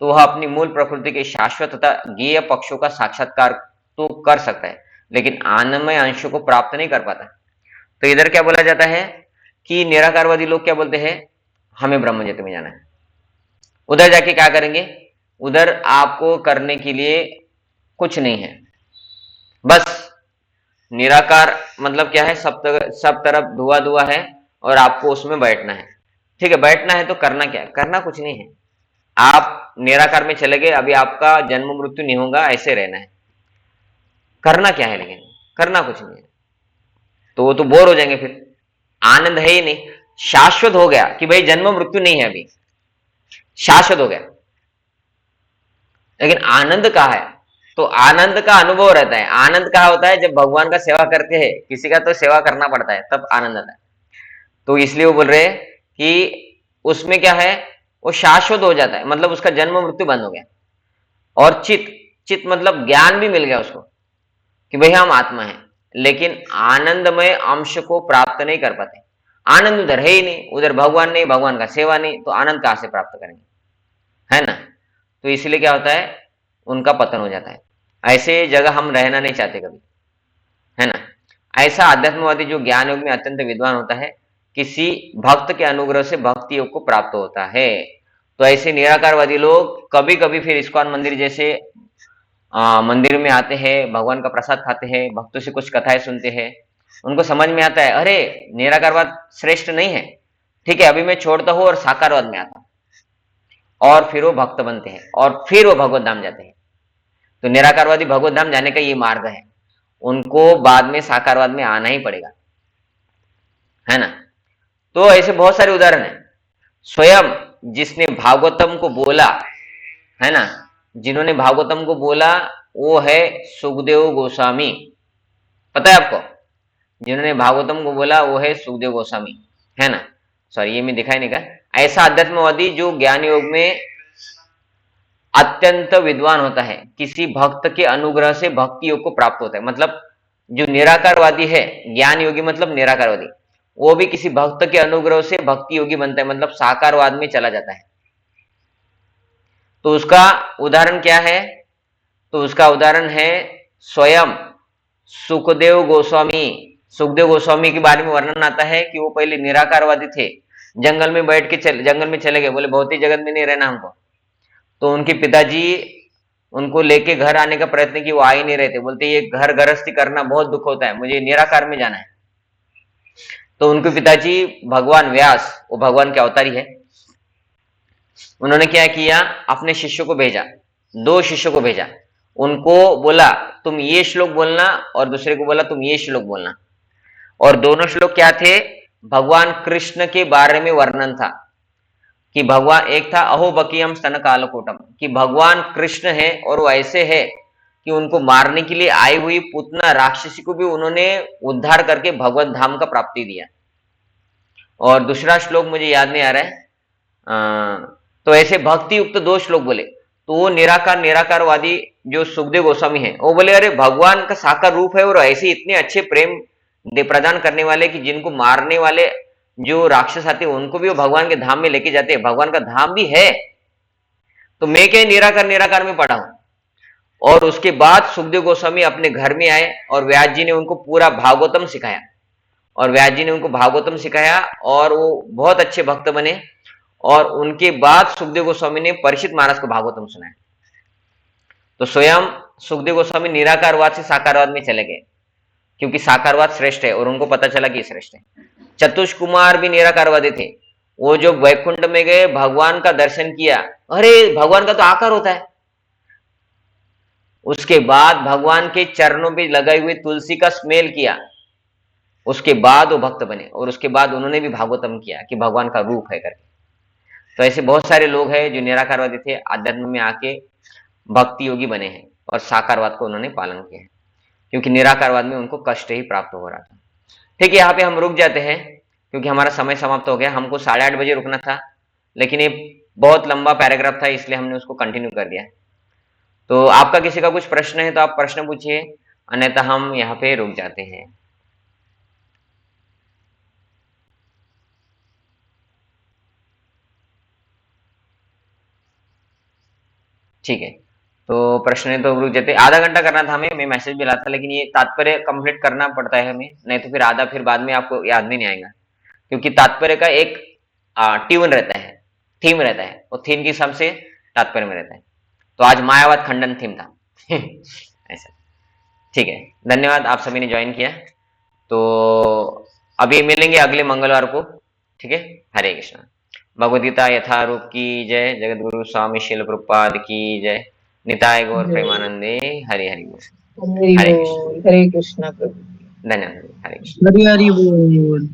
तो वह अपनी मूल प्रकृति के शाश्वत तथा ज्ञेय पक्षों का साक्षात्कार तो कर सकता है, लेकिन आनंदमय अंशों को प्राप्त नहीं कर पाता। तो इधर क्या बोला जाता है कि निराकारवादी लोग क्या बोलते हैं, हमें ब्रह्म जगत में जाना है। उधर जाके क्या करेंगे, उधर आपको करने के लिए कुछ नहीं है, बस निराकार मतलब क्या है, सब तरफ धुआं धुआं है और आपको उसमें बैठना है, ठीक है, बैठना है तो करना क्या है? करना कुछ नहीं है, आप निराकार में चले गए, अभी आपका जन्म मृत्यु नहीं होगा, ऐसे रहना है। करना क्या है? लेकिन करना कुछ नहीं है, तो वो तो बोर हो जाएंगे फिर, आनंद है ही नहीं, शाश्वत हो गया कि भाई जन्म मृत्यु नहीं है, अभी शाश्वत हो गया। लेकिन आनंद कहाँ है? तो आनंद का अनुभव रहता है। आनंद कहाँ होता है? जब भगवान का सेवा करते हैं, किसी का तो सेवा करना पड़ता है, तब आनंद आता है। तो इसलिए वो बोल रहे हैं कि उसमें क्या है, वो शाश्वत हो जाता है, मतलब उसका जन्म मृत्यु बंद हो गया। और चित, चित मतलब ज्ञान भी मिल गया उसको कि भाई हम आत्मा है, लेकिन आनंदमय अंश को प्राप्त नहीं कर पाते। आनंद उधर है ही नहीं, उधर भगवान नहीं, भगवान का सेवा नहीं, तो आनंद कहां से प्राप्त करेंगे, है ना? तो इसलिए क्या होता है, उनका पतन हो जाता है। ऐसे जगह हम रहना नहीं चाहते कभी, है ना? ऐसा आध्यात्मवादी जो ज्ञान योग में अत्यंत विद्वान होता है, किसी भक्त के अनुग्रह से भक्ति योग को प्राप्त होता है। तो ऐसे निराकारवादी लोग कभी कभी फिर इस्कॉन मंदिर जैसे मंदिर में आते हैं, भगवान का प्रसाद खाते हैं, भक्तों से कुछ कथाएं सुनते हैं, उनको समझ में आता है अरे निराकारवाद श्रेष्ठ नहीं है, ठीक है अभी मैं छोड़ता हूं और साकारवाद में आता हूं, और फिर वो भक्त बनते हैं और फिर वो भगवत धाम जाते हैं। तो निराकारवादी भगवत धाम जाने का ये मार्ग है, उनको बाद में साकारवाद में आना ही पड़ेगा, है ना? तो ऐसे बहुत सारे उदाहरण है। स्वयं जिसने भागवतम को बोला, है ना, जिन्होंने भागवतम को बोला वो है सुखदेव गोस्वामी। पता है आपको? जिन्होंने भागवतम को बोला वो है सुखदेव गोस्वामी, है ना? सॉरी ये मैं दिखाई नहीं का। ऐसा अध्यात्मवादी जो ज्ञान योग में अत्यंत विद्वान होता है, किसी भक्त के अनुग्रह से भक्ति योग को प्राप्त होता है। मतलब जो निराकारवादी है, ज्ञान योगी मतलब निराकारवादी, वो भी किसी भक्त के अनुग्रह से भक्ति योगी बनता है, मतलब साकारवाद में चला जाता है। तो उसका उदाहरण क्या है? तो उसका उदाहरण है स्वयं सुखदेव गोस्वामी। सुखदेव गोस्वामी के बारे में वर्णन आता है कि वो पहले निराकारवादी थे, जंगल में बैठ के जंगल में चले गए, बोले भौतिक जगत में नहीं रहना हमको। तो उनके पिताजी उनको लेके घर आने का प्रयत्न किए, वो आ ही नहीं रहे थे, बोलते ये घर गृहस्थी करना बहुत दुख होता है, मुझे निराकार में जाना है। तो उनके पिताजी भगवान व्यास, वो भगवान के अवतारी है, उन्होंने क्या किया, अपने शिष्यों को भेजा, 2 शिष्यों को भेजा, उनको बोला तुम ये श्लोक बोलना, और दूसरे को बोला तुम ये श्लोक बोलना। और दोनों श्लोक क्या थे? भगवान कृष्ण के बारे में वर्णन था कि भगवान, एक था अहो बकीयम स्तन कालकोटम, कि भगवान कृष्ण है और वो ऐसे है कि उनको मारने के लिए आई हुई पुतना राक्षसी को भी उन्होंने उद्धार करके भगवत धाम का प्राप्ति दिया। और दूसरा श्लोक मुझे याद नहीं आ रहा है, तो ऐसे भक्ति युक्त 2 श्लोक बोले। तो वो निराकारवादी जो सुखदेव गोस्वामी है, वो बोले अरे भगवान का साकार रूप है और ऐसे इतने अच्छे प्रेम प्रदान करने वाले कि जिनको मारने वाले जो राक्षस आते हैं उनको भी वो भगवान के धाम में लेके जाते हैं, भगवान का धाम भी है, तो मैं क्या निराकार में पढ़ा हूं। और उसके बाद सुखदेव गोस्वामी अपने घर में आए और व्यास जी ने उनको पूरा भागवतम सिखाया, और व्यास जी ने उनको भागवतम सिखाया और वो बहुत अच्छे भक्त बने। और उनके बाद सुखदेव गोस्वामी ने परीक्षित महाराज को भागवतम सुनाया। तो स्वयं सुखदेव गोस्वामी निराकारवाद से साकारवाद में चले गए, क्योंकि साकारवाद श्रेष्ठ है और उनको पता चला कि श्रेष्ठ है। चतुष कुमार भी निराकारवादी थे, वो जो वैकुंठ में गए, भगवान का दर्शन किया, अरे भगवान का तो आकार होता है। उसके बाद भगवान के चरणों पे लगाई हुई तुलसी का स्मेल किया, उसके बाद वो भक्त बने, और उसके बाद उन्होंने भी भागवतम किया कि भगवान का रूप है करके। तो ऐसे बहुत सारे लोग हैं जो निराकारवादी थे, आध्यात्म में आके भक्ति योगी बने हैं और साकारवाद को उन्होंने पालन किया है, क्योंकि निराकारवाद में उनको कष्ट ही प्राप्त हो रहा था। ठीक है, यहाँ पे हम रुक जाते हैं क्योंकि हमारा समय समाप्त हो गया। हमको 8:30 बजे रुकना था, लेकिन ये बहुत लंबा पैराग्राफ था, इसलिए हमने उसको कंटिन्यू कर दिया। तो आपका किसी का कुछ प्रश्न है तो आप प्रश्न पूछिए, अन्यथा हम यहाँ पे रुक जाते हैं। ठीक है, तो प्रश्न तो रुक जाते। आधा घंटा करना था हमें, मैं मैसेज भी लाता, लेकिन ये तात्पर्य कंप्लीट करना पड़ता है हमें, नहीं तो फिर आधा फिर बाद में आपको याद भी नहीं आएगा, क्योंकि तात्पर्य का एक ट्यून रहता है, थीम रहता है, और थीम के हिसाब से तात्पर्य में रहता है। तो आज मायावाद खंडन थीम था ऐसा। ठीक है, धन्यवाद आप सभी ने ज्वाइन किया। तो अभी मिलेंगे अगले मंगलवार को, ठीक है। हरे कृष्णा। भगवद गीता यथारूप की जय। जगत गुरु स्वामी शिल प्रभुपाद की जय। निताय गौर
जय
प्रेमानंदे। हरि हरि बोल।
हरि
हरे कृष्ण।
बोल, हरे कृष्णा प्रभु।
धन्यवाद। हरे कृष्ण।
हरि हरि बोल।